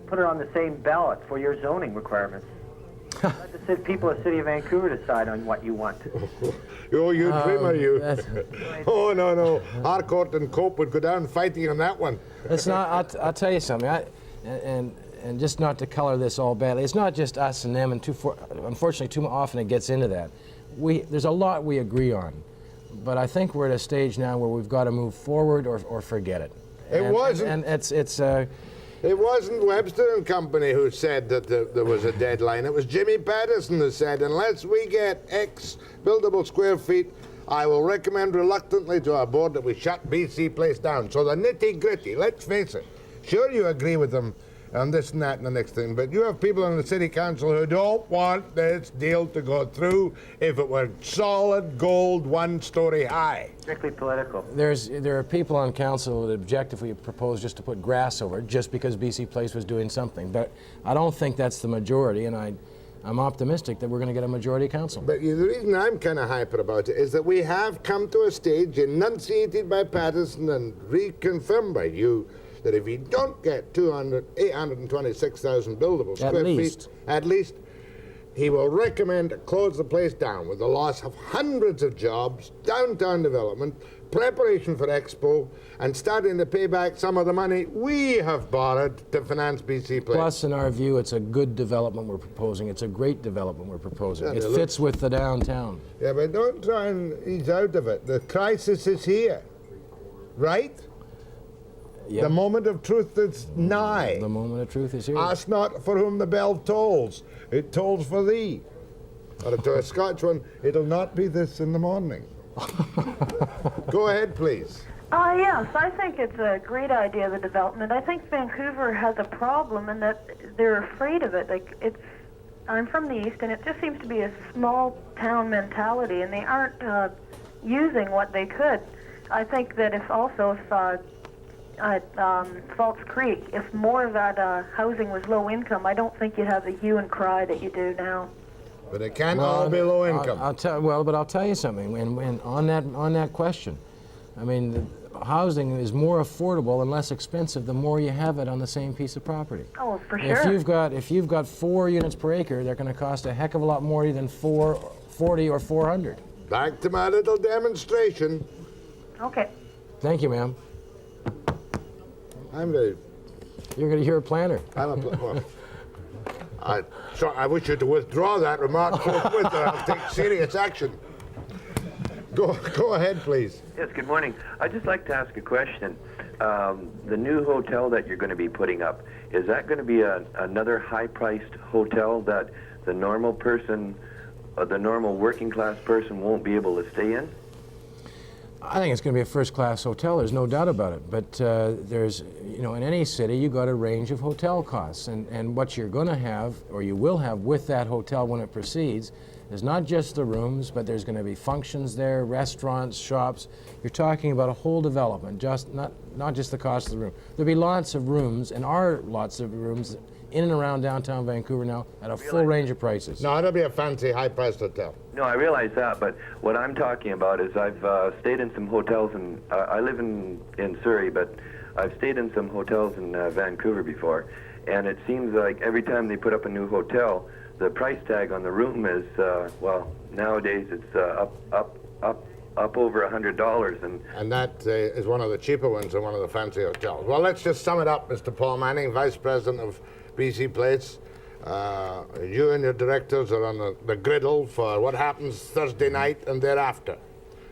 put it on the same ballot for your zoning requirements? Let the people of the City of Vancouver decide on what you want. Oh, you dreamer, you. Oh, no. Harcourt and Cope would go down fighting on that one. It's not, I'll tell you something, and just not to color this all badly, it's not just us and them, and unfortunately too often it gets into that. There's a lot we agree on, but I think we're at a stage now where we've got to move forward or forget it. It wasn't Webster and Company who said that there was a deadline. It was Jimmy Patterson who said, unless we get X buildable square feet, I will recommend reluctantly to our board that we shut BC Place down. So the nitty-gritty, let's face it. Sure, you agree with them on this and that and the next thing, but you have people in the City Council who don't want this deal to go through if it were solid gold 1-story high. Strictly political. There are people on council that object if we propose just to put grass over it, just because BC Place was doing something. But I don't think that's the majority, and I'm optimistic that we're going to get a majority council. But the reason I'm kind of hyper about it is that we have come to a stage enunciated by Patterson and reconfirmed by you that if we don't get 826,000 buildable square feet, at least, he will recommend to close the place down with the loss of hundreds of jobs, downtown development, preparation for Expo, and starting to pay back some of the money we have borrowed to finance BC Place. Plus, in our view, it's a good development we're proposing. It's a great development we're proposing. Yeah, it fits with the downtown. Yeah, but don't try and ease out of it. The crisis is here, right? Yep. The moment of truth is nigh. The moment of truth is here. Ask not for whom the bell tolls. It tolls for thee. Or to a Scotch one, it'll not be this in the morning. Go ahead, please. Yes, I think it's a great idea, the development. I think Vancouver has a problem in that they're afraid of it. I'm from the East, and it just seems to be a small town mentality, and they aren't using what they could. I think that if Falls Creek, if more of that housing was low income, I don't think you'd have the hue and cry that you do now. But it can't all be low income. I'll tell you something. And on that question, I mean, the housing is more affordable and less expensive the more you have it on the same pice of property. Oh, for sure. If you've got 4 units per acre, they're going to cost a heck of a lot more than 440 or 400. Back to my little demonstration. Okay. Thank you, ma'am. You're a planner. I wish you to withdraw that remark forthwith, or I'll take serious action. Go ahead, please. Yes, good morning. I'd just like to ask a question. The new hotel that you're going to be putting up, is that going to be another high-priced hotel that the normal person, the normal working-class person won't be able to stay in? I think it's going to be a first-class hotel. There's no doubt about it. But there's, in any city, you've got a range of hotel costs. And what you're going to have, or you will have with that hotel when it proceeds, is not just the rooms, but there's going to be functions there, restaurants, shops. You're talking about a whole development, not just the cost of the room. There'll be lots of rooms, and are lots of rooms in and around downtown Vancouver now at a full range of prices. No, it'll be a fancy, high-priced hotel. No, I realize that, but what I'm talking about is I've stayed in some hotels, and I live in Surrey, but I've stayed in some hotels in Vancouver before, and it seems like every time they put up a new hotel, the price tag on the room is, well, nowadays it's up over $100, And that is one of the cheaper ones in one of the fancy hotels. Well, let's just sum it up, Mr. Paul Manning, Vice President of BC Plates. You and your directors are on the griddle for what happens Thursday night and thereafter.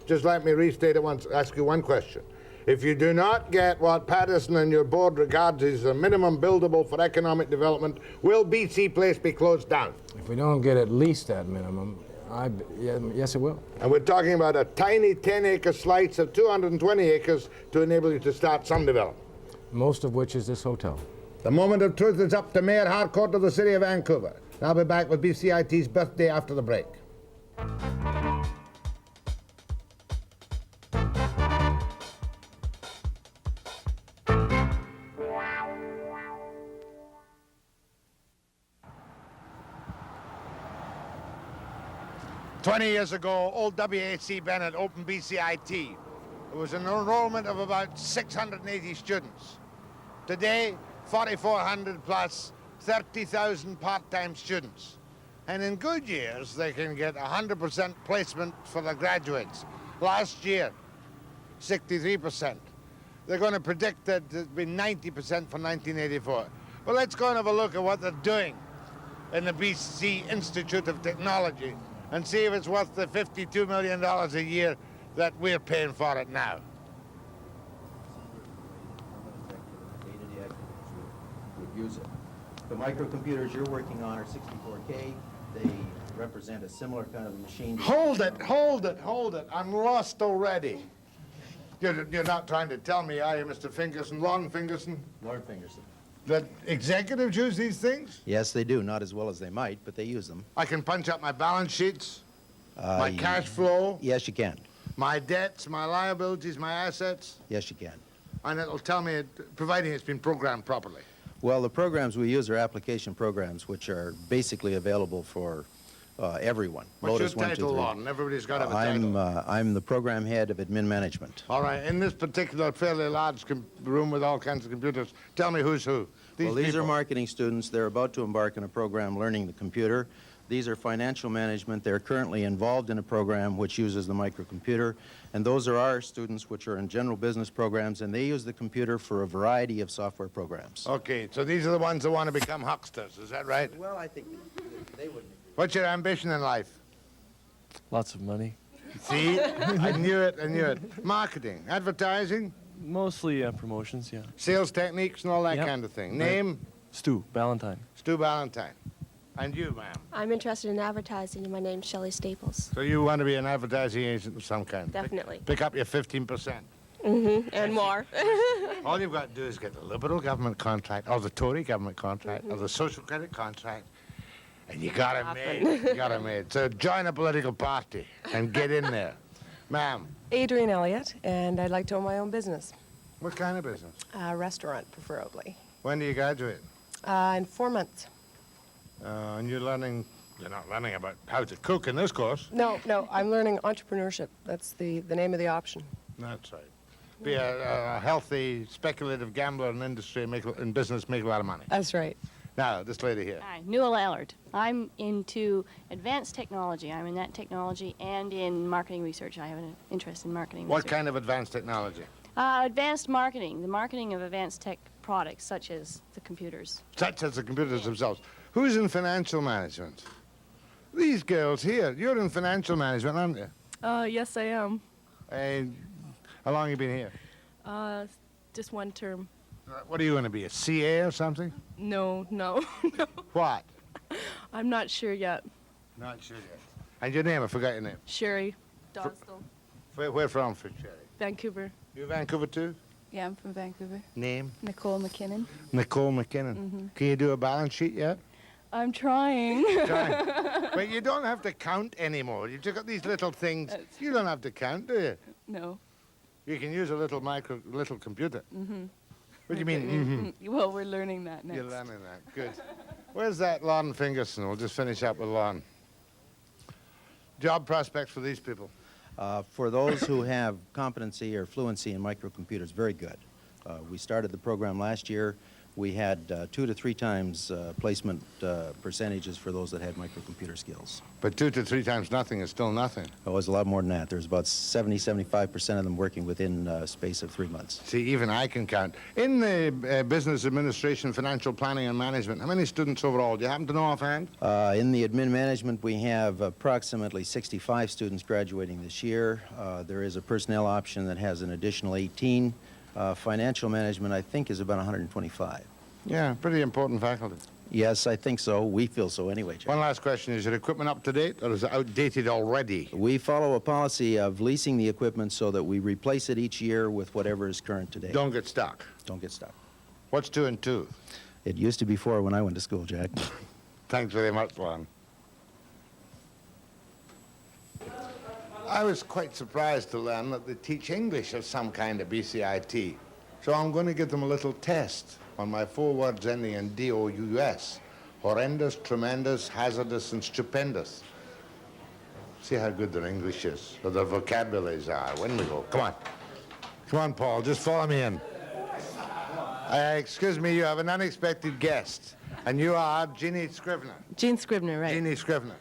Just let me restate it once, ask you one question. If you do not get what Patterson and your board regards as a minimum buildable for economic development, will BC Place be closed down? If we don't get at least that minimum, yes, it will. And we're talking about a tiny 10-acre slice of 220 acres to enable you to start some development. Most of which is this hotel. The moment of truth is up to Mayor Harcourt of the City of Vancouver. I'll be back with BCIT's birthday after the break. Years ago, old W.A.C. Bennett opened BCIT. It was an enrollment of about 680 students. Today, 4,400 plus 30,000 part-time students. And in good years, they can get 100% placement for the graduates. Last year, 63%. They're going to predict that it'll be 90% for 1984. Well, let's go and have a look at what they're doing in the BC Institute of Technology and see if it's worth the $52 million a year that we're paying for it now. Would use it. The microcomputers you're working on are 64K. They represent a similar kind of machine. Hold it, hold it, hold it. I'm lost already. You're not trying to tell me, are you, Mr. Fingerson, Lon Fingerson? Lord Fingerson. That executives use these things? Yes, they do. Not as well as they might, but they use them. I can punch up my balance sheets, my cash flow. Yes, you can. My debts, my liabilities, my assets. Yes, you can. And it'll tell me, providing it's been programmed properly. Well, the programs we use are application programs, which are basically available for everyone. What's Lotus your title, Lon? Everybody's got to have a title. I'm the program head of admin management. All right, in this particular fairly large room with all kinds of computers, tell me who's who. These are marketing students. They're about to embark on a program learning the computer. These are financial management. They're currently involved in a program which uses the microcomputer. And those are our students, which are in general business programs, and they use the computer for a variety of software programs. Okay, so these are the ones that want to become hucksters, is that right? Well, I think they would. What's your ambition in life? Lots of money. See? I knew it, I knew it. Marketing, advertising? Mostly promotions, yeah. Sales techniques and all that kind of thing. Name? Stu Ballantyne. Stu Ballantyne. And you, ma'am? I'm interested in advertising, and my name's Shelley Staples. So you want to be an advertising agent of some kind? Definitely. Pick up your 15%. And more. All you've got to do is get the Liberal government contract, or the Tory government contract, or the Social Credit contract, and you got it made. You got it made. So join a political party and get in there. Ma'am? Adrienne Elliott, and I'd like to own my own business. What kind of business? A restaurant, preferably. When do you graduate? In 4 months. And you're not learning about how to cook in this course. No, I'm learning entrepreneurship. That's the name of the option. That's right. Be a healthy, speculative gambler in industry, in business, make a lot of money. That's right. Now, this lady here. Hi, Newell Allard. I'm into advanced technology. I'm in that technology and in marketing research. I have an interest in marketing research. What kind of advanced technology? Advanced marketing, the marketing of advanced tech products, such as the computers. Such as the computers themselves. Who's in financial management? These girls here. You're in financial management, aren't you? Yes, I am. How long have you been here? Just one term. What are you going to be, a CA or something? No. What? I'm not sure yet. Not sure yet. And your name? I forgot your name. Sherry Dosdell. Where from, Sherry? Vancouver. You Vancouver too? Yeah, I'm from Vancouver. Name? Nicole McKinnon. Nicole McKinnon. Can you do a balance sheet yet? I'm trying. But you don't have to count anymore. You've just got these little things. You don't have to count, do you? No. You can use a little computer. What do you mean, Well, we're learning that next. You're learning that. Good. Where's that Lon Fingerson? We'll just finish up with Lon. Job prospects for these people? For those who have competency or fluency in microcomputers, very good. We started the program last year. we had 2 to 3 times placement percentages for those that had microcomputer skills. But 2 to 3 times nothing is still nothing. Oh, it was a lot more than that. There's about 75% of them working within a space of 3 months. See, even I can count. In the business administration, financial planning and management, how many students overall? Do you happen to know offhand? In the admin management, we have approximately 65 students graduating this year. There is a personnel option that has an additional 18. Financial management, I think, is about 125. Yeah, pretty important faculty. Yes, I think so. We feel so anyway, Jack. One last question. Is your equipment up to date or is it outdated already? We follow a policy of leasing the equipment so that we replace it each year with whatever is current today. Don't get stuck. Don't get stuck. What's 2 and 2? It used to be 4 when I went to school, Jack. Thanks very much, Lon. I was quite surprised to learn that they teach English of some kind at BCIT. So I'm going to give them a little test on my 4 words ending in D-O-U-S. Horrendous, tremendous, hazardous, and stupendous. See how good their English is, or their vocabularies are. When we go. Come on. Come on, Paul. Just follow me in. Excuse me, you have an unexpected guest. And you are Jeannie Scrivener. Jean Scrivener, right. Jeannie Scrivener.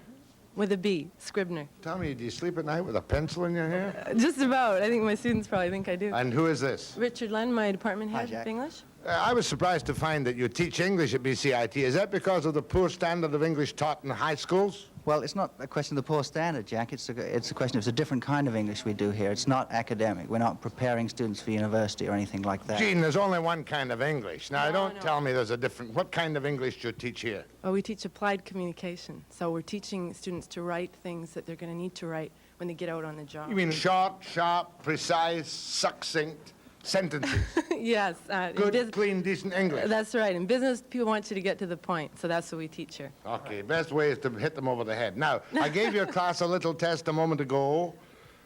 With a B, Scrivener. Tell me, do you sleep at night with a pencil in your hair? Just about. I think my students probably think I do. And who is this? Richard Len, my department head of English. I was surprised to find that you teach English at BCIT. Is that because of the poor standard of English taught in high schools? Well, it's not a question of the poor standard, Jack. It's a question of it's a different kind of English we do here. It's not academic. We're not preparing students for university or anything like that. Gene, there's only one kind of English. Now, don't tell me there's a different... What kind of English do you teach here? Oh, we teach applied communication. So we're teaching students to write things that they're going to need to write when they get out on the job. You mean short, sharp, precise, succinct sentences? Yes. Good, clean, decent English. That's right. In business, people want you to get to the point, so that's what we teach here. Okay, best way is to hit them over the head. Now, I gave your class a little test a moment ago.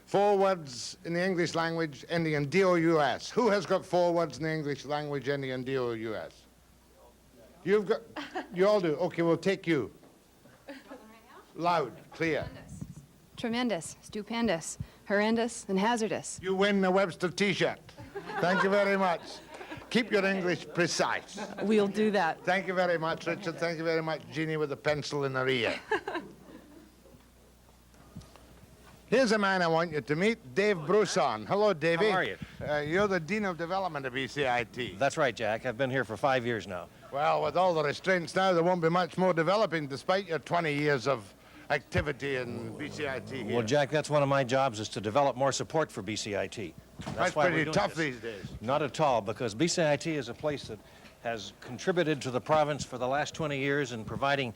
4 words in the English language ending in D-O-U-S. Who has got 4 words in the English language ending in D-O-U-S? You've got... You all do. Okay, we'll take you. Loud, clear. Tremendous, stupendous, horrendous, and hazardous. You win the Webster T-shirt. Thank you very much. Keep your English precise. We'll do that. Thank you very much, Richard. Thank you very much, Jeannie, with a pencil in her ear. Here's a man I want you to meet, Dave Brousson. Hello, Davey. How are you? You're the Dean of Development at BCIT. That's right, Jack. I've been here for 5 years now. Well, with all the restraints now, there won't be much more developing despite your 20 years of activity in BCIT here. Well, Jack, that's one of my jobs is to develop more support for BCIT. That's why we're pretty doing tough this. these days. Not at all, because BCIT is a place that has contributed to the province for the last 20 years in providing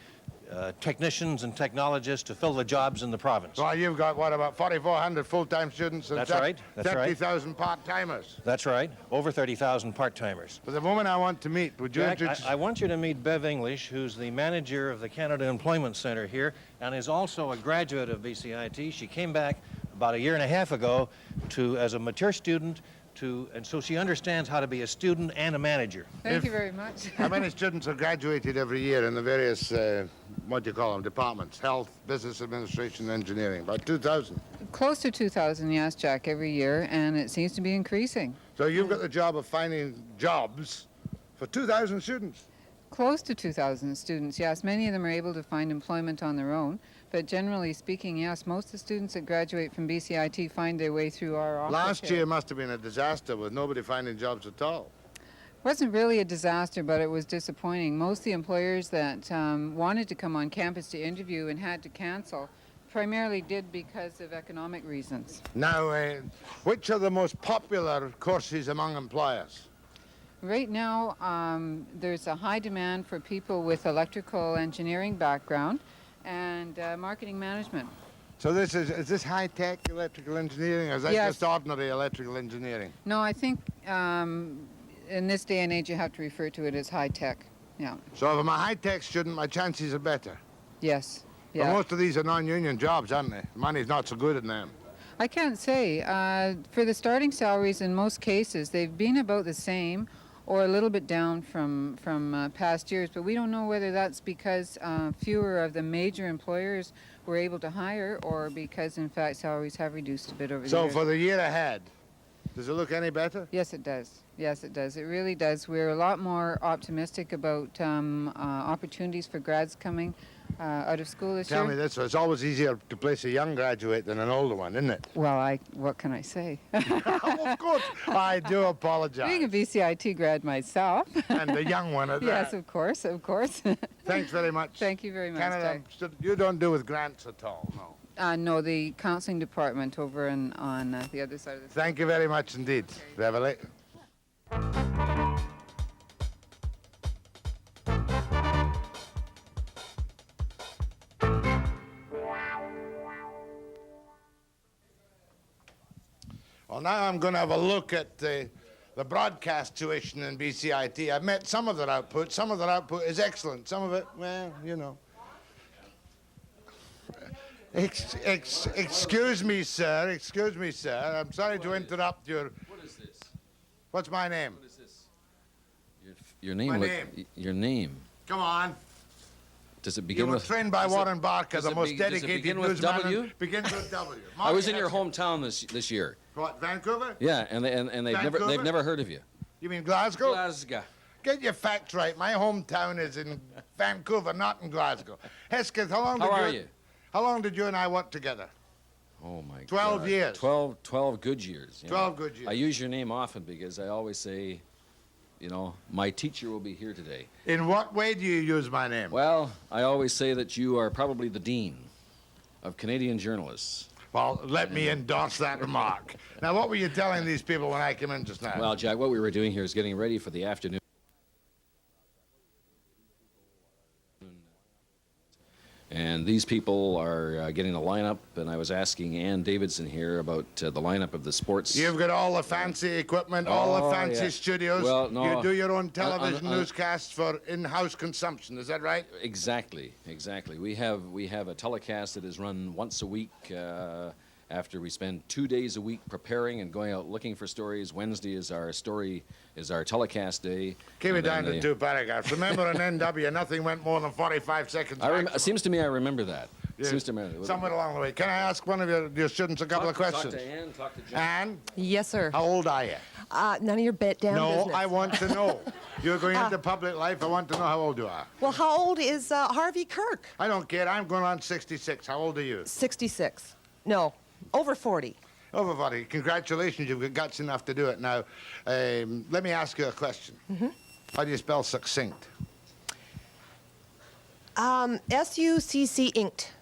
technicians and technologists to fill the jobs in the province. Well, you've got, what, about 4,400 full-time students and That's right. That's right. 30,000 part-timers. That's right. Over 30,000 part-timers. For the woman I want to meet, would you Jack, introduce... I want you to meet Bev English, who's the manager of the Canada Employment Center here and is also a graduate of BCIT. She came back about a year and a half ago as a mature student, and so she understands how to be a student and a manager. Thank you very much. How many students are graduated every year in the various, what do you call them, departments? Health, business administration, engineering. About 2,000. Close to 2,000, yes, Jack, every year, and it seems to be increasing. So you've got the job of finding jobs for 2,000 students? Close to 2,000 students, yes. Many of them are able to find employment on their own. But generally speaking, yes, most of the students that graduate from BCIT find their way through our office. Last year must have been a disaster with nobody finding jobs at all. It wasn't really a disaster, but it was disappointing. Most of the employers that wanted to come on campus to interview and had to cancel primarily did because of economic reasons. Now, which are the most popular courses among employers? Right now, there's a high demand for people with electrical engineering background and marketing management. So is this high-tech electrical engineering, or is that just ordinary electrical engineering? No, I think in this day and age you have to refer to it as high-tech, yeah. So if I'm a high-tech student, my chances are better? Yes, But yeah. most of these are non-union jobs, aren't they? Money's not so good in them. I can't say. For the starting salaries, in most cases, they've been about the same or a little bit down from past years, but we don't know whether that's because fewer of the major employers were able to hire or because, in fact, salaries have reduced a bit over the years. So for the year ahead, Does it look any better? Yes, it does. Yes, it does. It really does. We're a lot more optimistic about opportunities for grads coming out of school this year. Tell me this, it's always easier to place a young graduate than an older one, isn't it? Well, what can I say? Of course, I do apologize. Being a BCIT grad myself. And the young one at Yes, that. of course, of course. Thanks very much. Thank you very much, Canada, Jack. you don't do with grants at all, no. No, the counseling department over on the other side of the Thank you very much indeed, Beverly. Well, now I'm going to have a look at the broadcast tuition in BCIT. I've met some of their output. Some of their output is excellent. Some of it, well, you know. Excuse me, sir. Excuse me, sir. I'm sorry to interrupt your... What is this? What's my name? What is this? Your name. My name. Your name. Come on. Does it begin You were with? trained by Warren Barker, the most does it dedicated begin with newsman. W? Begins with W. I was in your hometown this year. What, Vancouver? Yeah, and they've never heard of you. You mean Glasgow? Glasgow. Get your facts right. My hometown is in Vancouver, not in Glasgow. Hesketh, how are you? How long did you and I work together? Oh my 12 God. years. 12 good years. you 12 know. good years. I use your name often because I always say, you know, my teacher will be here today. In what way do you use my name? Well, I always say that you are probably the dean of Canadian journalists. Well, let me endorse that remark. Now, what were you telling these people when I came in just now? Well, Jack, what we were doing here is getting ready for the afternoon. And these people are getting the lineup, and I was asking Ann Davidson here about the lineup of the sports. You've got all the fancy equipment, all the fancy yeah. studios. Well, no. You do your own television newscasts for in-house consumption, is that right? Exactly, exactly. We have a telecast that is run once a week after we spend 2 days a week preparing and going out looking for stories. Wednesday is our telecast day. Keep it down to 2 paragraphs. Remember in NW, nothing went more than 45 seconds. It seems to me I remember that. Yeah, Seems to me. somewhere along the way. Can I ask one of your students a couple of questions? Talk to Ann, talk to John. Ann? Yes, sir. How old are you? None of your bet down No, business. I want to know. You're going into public life. I want to know how old you are. Well, how old is Harvey Kirk? I don't care. I'm going on 66. How old are you? 66. No, over 40. Over 40. Congratulations. You've got guts enough to do it. Now, let me ask you a question. How do you spell succinct? S-U-C-C inked.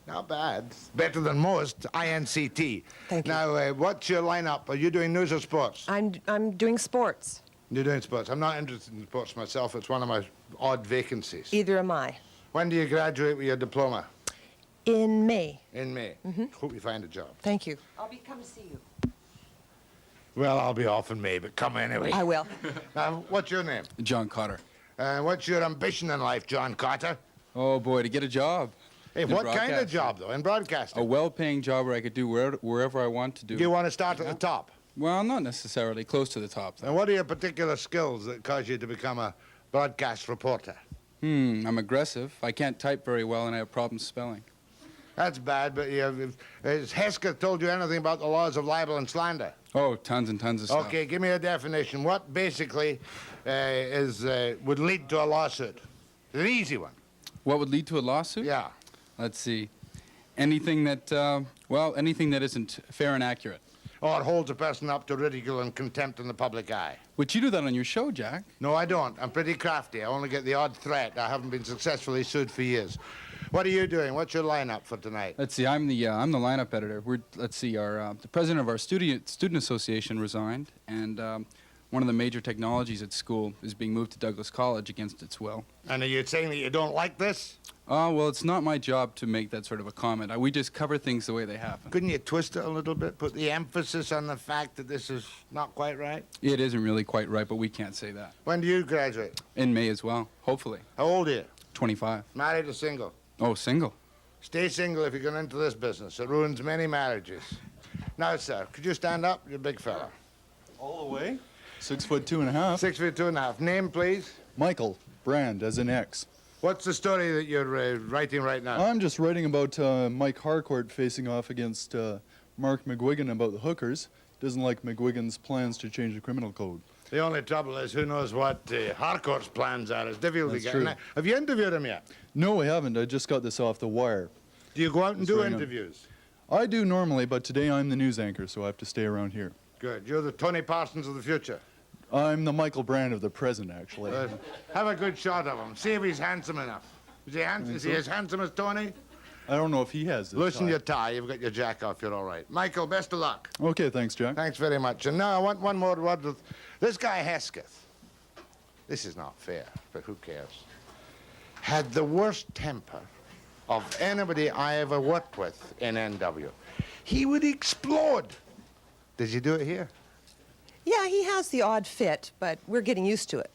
Not bad. Better than most. I-N-C-T. Thank you. Now, what's your lineup? Are you doing news or sports? I'm doing sports. You're doing sports. I'm not interested in sports myself. It's one of my odd vacancies. Either am I. When do you graduate with your diploma? In May. In May. Hope you find a job. Thanll be coming to see you. Well, I'll be off in May, but come anyway. I will. Now, what's your name? John Cotter. What's your ambition in life, John Cotter? Oh, boy, to get a job. Hey, what kind of job, though, in broadcasting? A well-paying job where I could do wherever I want to do. Do you want to start at the top? Well, not necessarily. Close to the top, though. And what are your particular skills that cause you to become a broadcast reporter? I'm aggressive. I can't type very well, and I have problems spelling. That's bad, but has Hesketh told you anything about the laws of libel and slander? Oh, tons and tons of stuff. Okay, give me a definition. What basically would lead to a lawsuit? An easy one. What would lead to a lawsuit? Yeah. Let's see. Anything that, anything that isn't fair and accurate. Or holds a person up to ridicule and contempt in the public eye. Would you do that on your show, Jack? No, I don't. I'm pretty crafty. I only get the odd threat. I haven't been successfully sued for years. What are you doing? What's your lineup for tonight? Let's see. I'm the lineup editor. Let's see. The president of our student association resigned, and one of the major technologies at school is being moved to Douglas College against its will. And are you saying that you don't like this? Well, it's not my job to make that sort of a comment. We just cover things the way they happen. Couldn't you twist it a little bit? Put the emphasis on the fact that this is not quite right? It isn't really quite right, but we can't say that. When do you graduate? In May as well, hopefully. How old are you? 25. Married or single? Oh, single. Stay single if you get into this business. It ruins many marriages. Now, sir, could you stand up? You're a big fella. All the way? 6'2½". 6'2½". Name, please? Michael Brand, as an X. What's the story that you're writing right now? I'm just writing about Mike Harcourt facing off against Mark McGuigan about the hookers. Doesn't like McGuigan's plans to change the criminal code. The only trouble is who knows what Harcourt's plans are. It's difficult to That's get. true. Have you interviewed him yet? No, I haven't. I just got this off the wire. Do you go out and Just do right now. interviews? I do normally, but today I'm the news anchor, so I have to stay around here. Good. You're the Tony Parsons of the future. I'm the Michael Brand of the present, actually. Have a good shot of him. See if he's handsome enough. Is he as handsome as Tony? I don't know if he has this. Loosen your tie. You've got your jack off. You're all right. Michael, best of luck. Okay, thanks, Jack. Thanks very much. And now I want one more word with this guy Hesketh. This is not fair, but who cares? Had the worst temper of anybody I ever worked with in NW. He would explode. Did you do it here? Yeah, he has the odd fit, but we're getting used to it.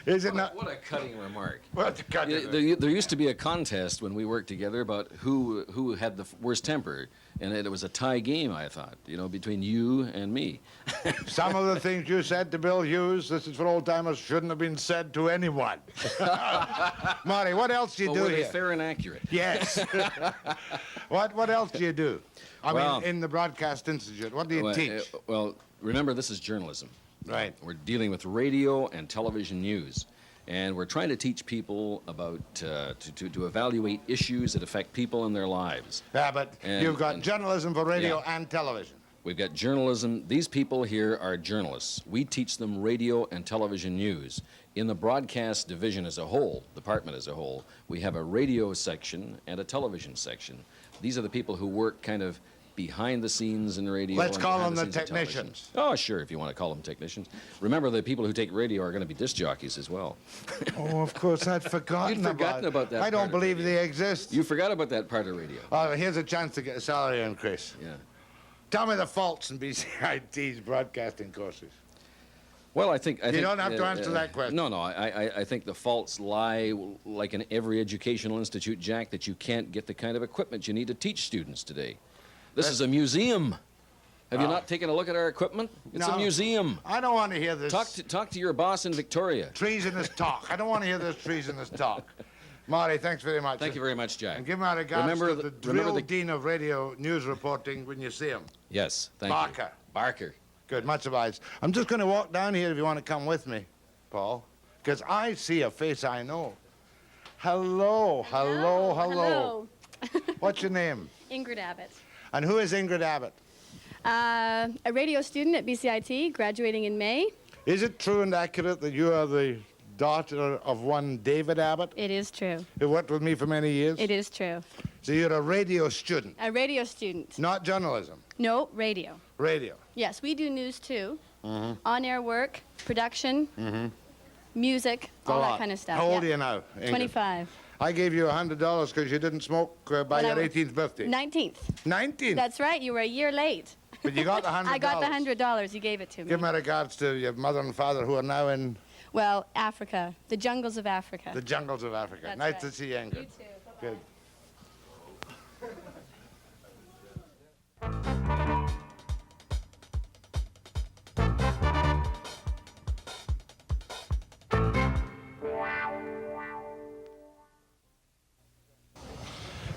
Is it not? What a cutting remark. What a cutting There used to be a contest when we worked together about who had the worst temper, and it was a tie game, I thought, between you and me. Some of the things you said to Bill Hughes, this is for old timers, shouldn't have been said to anyone. Marty, what else do you do were they here? fair and accurate? Yes. What else do you do? I Well, mean, in the Broadcast Institute, what do you teach? Well, remember, this is journalism. Right. We're dealing with radio and television news. And we're trying to teach people about, to evaluate issues that affect people in their lives. Yeah, but you've got journalism for radio Yeah. and television. We've got journalism. These people here are journalists. We teach them radio and television news. In the broadcast division as a whole, department as a whole, we have a radio section and a television section. These are the people who work kind of behind the scenes in radio. Let's and call behind them the scenes in television. technicians. Oh, sure, if you want to call them technicians. Remember, the people who take radio are going to be disc jockeys as well. Oh, of course, I'd forgotten, You'd forgotten about that I don't part of believe radio. they exist. You forgot about that part of radio. Oh, here's a chance to get a salary increase. Yeah. Tell me the faults in BCIT's broadcasting courses. Well, I think... You don't have to answer that question. No, I think the faults lie, like in every educational institute, Jack, that you can't get the kind of equipment you need to teach students today. This is a museum. Have you not taken a look at our equipment? It's a No. museum. I don't want to hear this. Talk to your boss in Victoria. Treasonous talk. I don't want to hear this treasonous talk. Marty, thanks very much. Thank you very much, Jack. And give my regards Remember to the remember drill the- dean of radio news reporting when you see him. Yes, thank Barker. you. Barker. Good, much obliged. I'm just going to walk down here if you want to come with me, Paul, because I see a face I know. Hello, hello, hello. What's your name? Ingrid Abbott. And who is Ingrid Abbott? A radio student at BCIT, graduating in May. Is it true and accurate that you are the daughter of one David Abbott, It is true. who worked with me for many years? It is true. So you're a radio student, A radio student. not journalism. No, radio. Radio. Yes, we do news too. Mm-hmm. On-air work, production, Mm-hmm. music, all that kind of stuff. How old yeah. are you now, Ingrid? 25. I gave you $100 because you didn't smoke by When I your was 18th birthday. 19th. 19th? That's right, you were a year late. But you got the $100. I got the $100, you gave it to me. Give my regards to your mother and father who are now in Well, Africa, the jungles of Africa. the jungles of Africa. That's Nice right. to see you, Ingrid. You too. Good.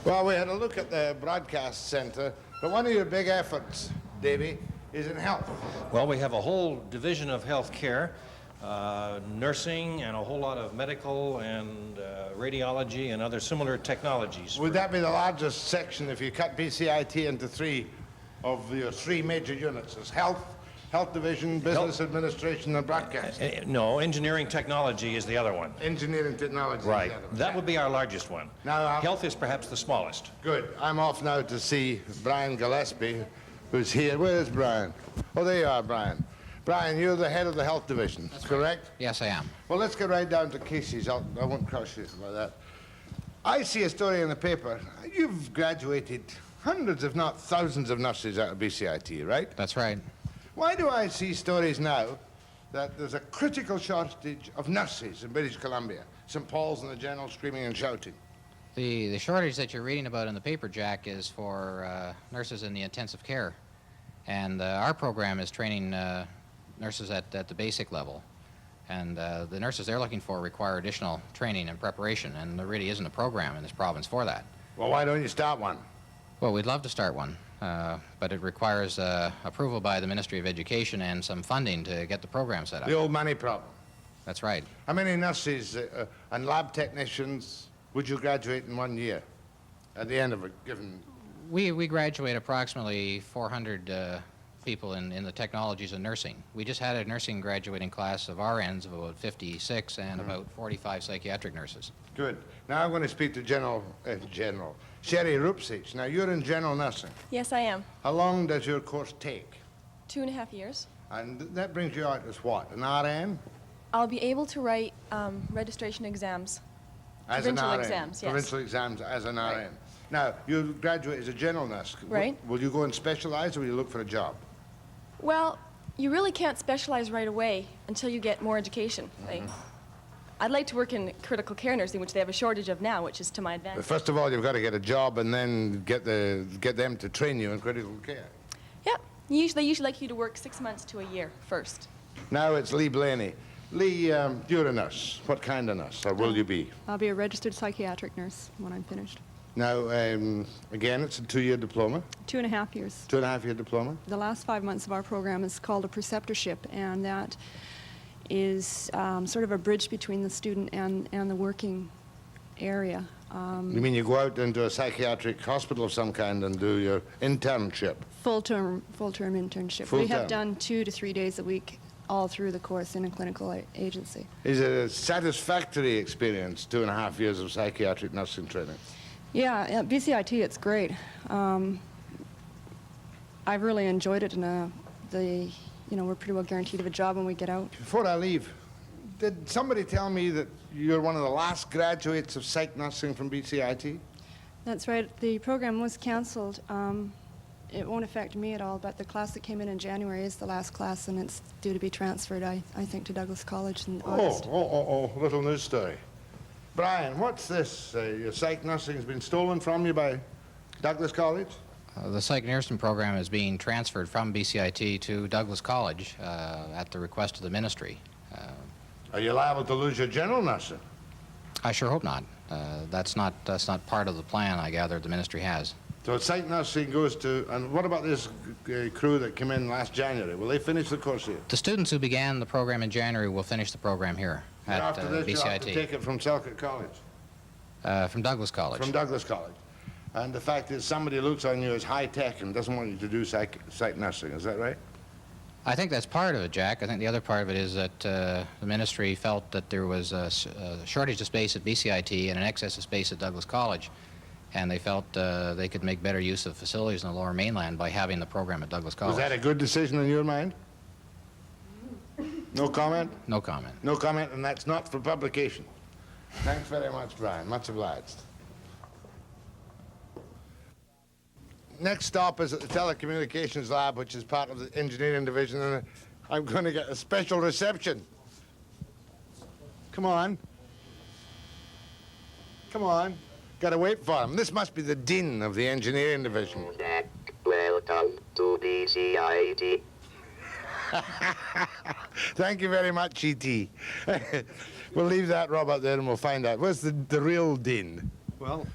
Well, we had a look at the broadcast center, but one of your big efforts, Davy, is in health. Well, we have a whole division of health care, nursing, and a whole lot of medical and radiology and other similar technologies. Would that be the largest section if you cut BCIT into three of your three major units? There's health division, business administration, and broadcast. No, engineering technology is the other one. Engineering technology. is Right. the other one. That would be our largest one. Now, Health is perhaps the smallest. good. I'm off now to see Brian Gillespie, who's here. Where is Brian? Oh, there you are, Brian. Brian, you're the head of the health division, correct? Yes, I am. Well, let's get right down to Casey's. I won't cross you about that. I see a story in the paper. You've graduated hundreds, if not thousands, of nurses out of BCIT, right? That's right. Why do I see stories now that there's a critical shortage of nurses in British Columbia? St. Paul's and the General screaming and shouting. The shortage that you're reading about in the paper, Jack, is for nurses in the intensive care. And our program is training nurses at the basic level. And the nurses they're looking for require additional training and preparation, and there really isn't a program in this province for that. Well, why don't you start one? Well, we'd love to start one. but it requires approval by the Ministry of Education and some funding to get the program set up. The old money problem. That's right. How many nurses and lab technicians would you graduate in 1 year at the end of a given? We graduate approximately 400 people in the technologies of nursing. We just had a nursing graduating class of our ends of about 56 and about 45 psychiatric nurses. Good. Now I'm going to speak to General Sherry Rupsich. Now you're in general nursing. Yes, I am. How long does your course take? 2.5 years. And that brings you out as what, an RN? I'll be able to write registration exams. As provincial an RN. exams, yes. Provincial exams as an Right. RN. Now, you graduate as a general nurse. Right. Will you go and specialize, or will you look for a job? Well, you really can't specialize right away until you get more education. I'd like to work in critical care nursing, which they have a shortage of now, which is to my But advantage. first of all, you've got to get a job and then get them to train you in critical care. Yep. They usually like you to work 6 months to a year first. Now it's Lee Blaney. Lee, you're a nurse. What kind of nurse, or will you be? I'll be a registered psychiatric nurse when I'm finished. Now, again, it's a 2-year diploma. 2.5 years. 2.5-year diploma. The last 5 months of our program is called a preceptorship, and that is sort of a bridge between the student and the working area. You mean you go out into a psychiatric hospital of some kind and do your internship? Full-term internship. Full We have term. done 2 to 3 days a week all through the course in a clinical agency. Is it a satisfactory experience, 2.5 years of psychiatric nursing training? Yeah, at BCIT it's great. I've really enjoyed it, and we're pretty well guaranteed of a job when we get out. Before I leave, did somebody tell me that you're one of the last graduates of psych nursing from BCIT? That's right. The program was canceled. It won't affect me at all, but the class that came in January is the last class, and it's due to be transferred, I think, to Douglas College in August. Little news story. Brian, what's this? Your psych nursing has been stolen from you by Douglas College? The psych nursing program is being transferred from BCIT to Douglas College at the request of the ministry. Are you liable to lose your general nursing? I sure hope not. That's not part of the plan, I gather, the ministry has. So psych nursing goes to, and what about this crew that came in last January? Will they finish the course here? The students who began the program in January will finish the program here at After this, BCIT. you'll have to take it from Selkirk College? From Douglas College. From Douglas College. And the fact is somebody looks on you as high-tech and doesn't want you to do psych nursing, is that right? I think that's part of it, Jack. I think the other part of it is that the ministry felt that there was a shortage of space at BCIT and an excess of space at Douglas College, and they felt they could make better use of facilities in the Lower Mainland by having the program at Douglas College. Was that a good decision in your mind? No comment? No comment. No comment, and that's not for publication. Thanks very much, Brian. Much obliged. Next stop is at the telecommunications lab, which is part of the engineering division, and I'm going to get a special reception. Come on. Come on. Got to wait for him. This must be the dean of the engineering division. Welcome to BCIT. Thank you very much, E.T. We'll leave that, Robert, there, and we'll find out. Where's the real dean? Well,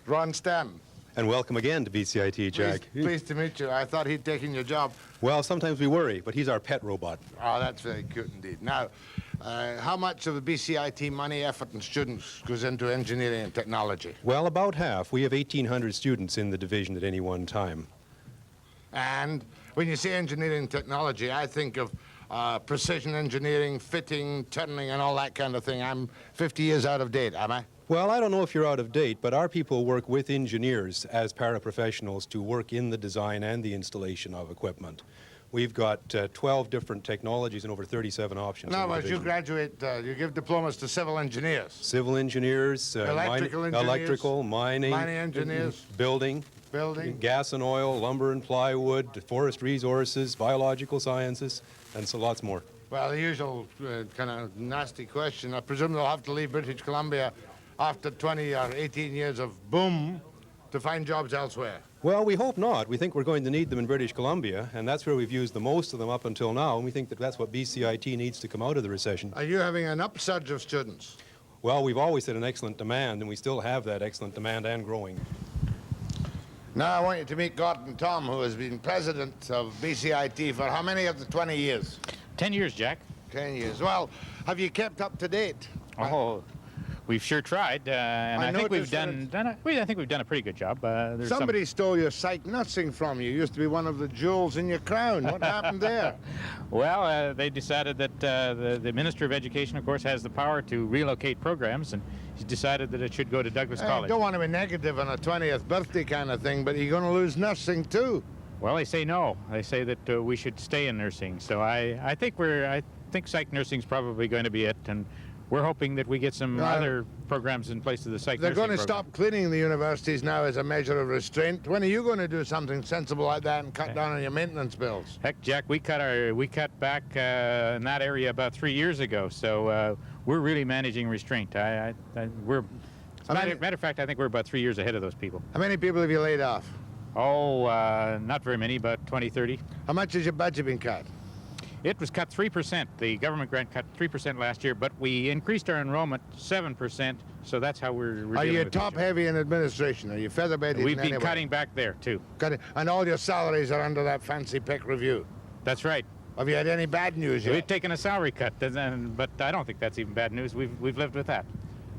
Ron Stam. and welcome again to BCIT, Jack. Pleased to meet you. I thought he'd taken your job. Well, sometimes we worry, but he's our pet robot. Oh, that's very cute indeed. Now, how much of the BCIT money, effort, and students goes into engineering and technology? Well, about half. We have 1,800 students in the division at any one time. And when you say engineering and technology, I think of precision engineering, fitting, turning, and all that kind of thing. I'm 50 years out of date, am I? Well, I don't know if you're out of date, but our people work with engineers as paraprofessionals to work in the design and the installation of equipment. We've got 12 different technologies and over 37 options. No, as you graduate, you give diplomas to civil engineers. Civil engineers, Electrical engineers, electrical, mining engineers, building, gas and oil, lumber and plywood, forest resources, biological sciences, and so lots more. Well, the usual kind of nasty question. I presume they'll have to leave British Columbia after 20 or 18 years of boom to find jobs elsewhere. Well, we hope not. We think we're going to need them in British Columbia, and that's where we've used the most of them up until now, and we think that that's what BCIT needs to come out of the recession. Are you having an upsurge of students? Well, we've always had an excellent demand, and we still have that excellent demand and growing. Now I want you to meet Gordon Tom, who has been president of BCIT for how many of the 20 years? 10 years, Jack. 10 years. Well, have you kept up to date? Oh, we've sure tried, and I think we've done I think we've done a pretty good job. Somebody stole your psych nursing from you. Used to be one of the jewels in your crown. What happened there? Well, they decided that the Minister of Education, of course, has the power to relocate programs, and he's decided that it should go to Douglas I College. don't want to be negative on a 20th birthday kind of thing, but you're going to lose nursing too. Well, they say no. They say that we should stay in nursing. So I think psych nursing's probably going to be it, and we're hoping that we get some other programs in place of the psych nursing They're going to program. stop cleaning the universities now as a measure of restraint. When are you going to do something sensible like that and cut down on your maintenance bills? Heck, Jack, we cut back in that area about 3 years ago. So we're really managing restraint. Matter of fact, I think we're about 3 years ahead of those people. How many people have you laid off? Oh, not very many, about 20, 30. How much has your budget been cut? It was cut 3%. The government grant cut 3% last year, but we increased our enrollment 7%, so that's how we're Are dealing you with top heavy in administration? Are you feather-bedded? We've been cutting back there, too. And all your salaries are under that fancy pick review? That's right. Have you had any bad news yet? We've taken a salary cut, but I don't think that's even bad news. We've lived with that.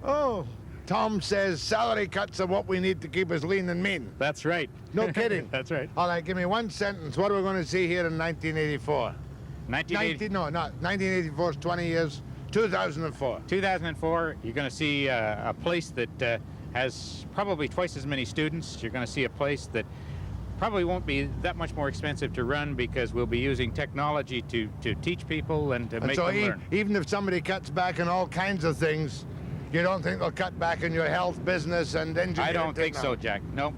Oh, Tom says salary cuts are what we need to keep us lean and mean. That's right. No kidding. That's right. All right, give me one sentence. What are we going to see here in 1984? 1984 is 20 years. 2004. 2004, you're going to see a place that has probably twice as many students. You're going to see a place that probably won't be that much more expensive to run because we'll be using technology to teach people and to make them learn. Even if somebody cuts back on all kinds of things, you don't think they'll cut back in your health, business, and engineering? I don't think so, Jack. No.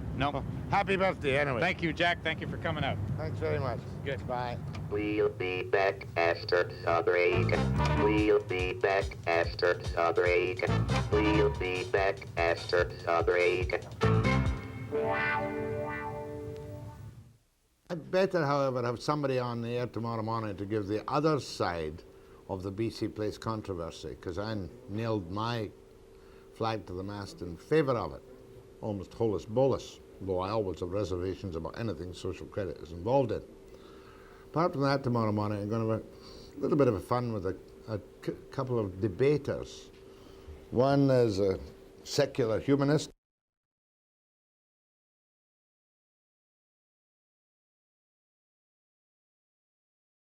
Happy birthday, anyway. Thank you, Jack. Thank you for coming out. Thanks very much. Good. Bye. We'll be back after the break. We'll be back after the break. We'll be back after the break. I'd better, however, have somebody on the air tomorrow morning to give the other side of the BC Place controversy, because I nailed my flag to the mast in favour of it, almost holus bolus, though I always have reservations about anything social credit is involved in. Apart from that, tomorrow morning I'm going to have a little bit of fun with a couple of debaters. One is a secular humanist,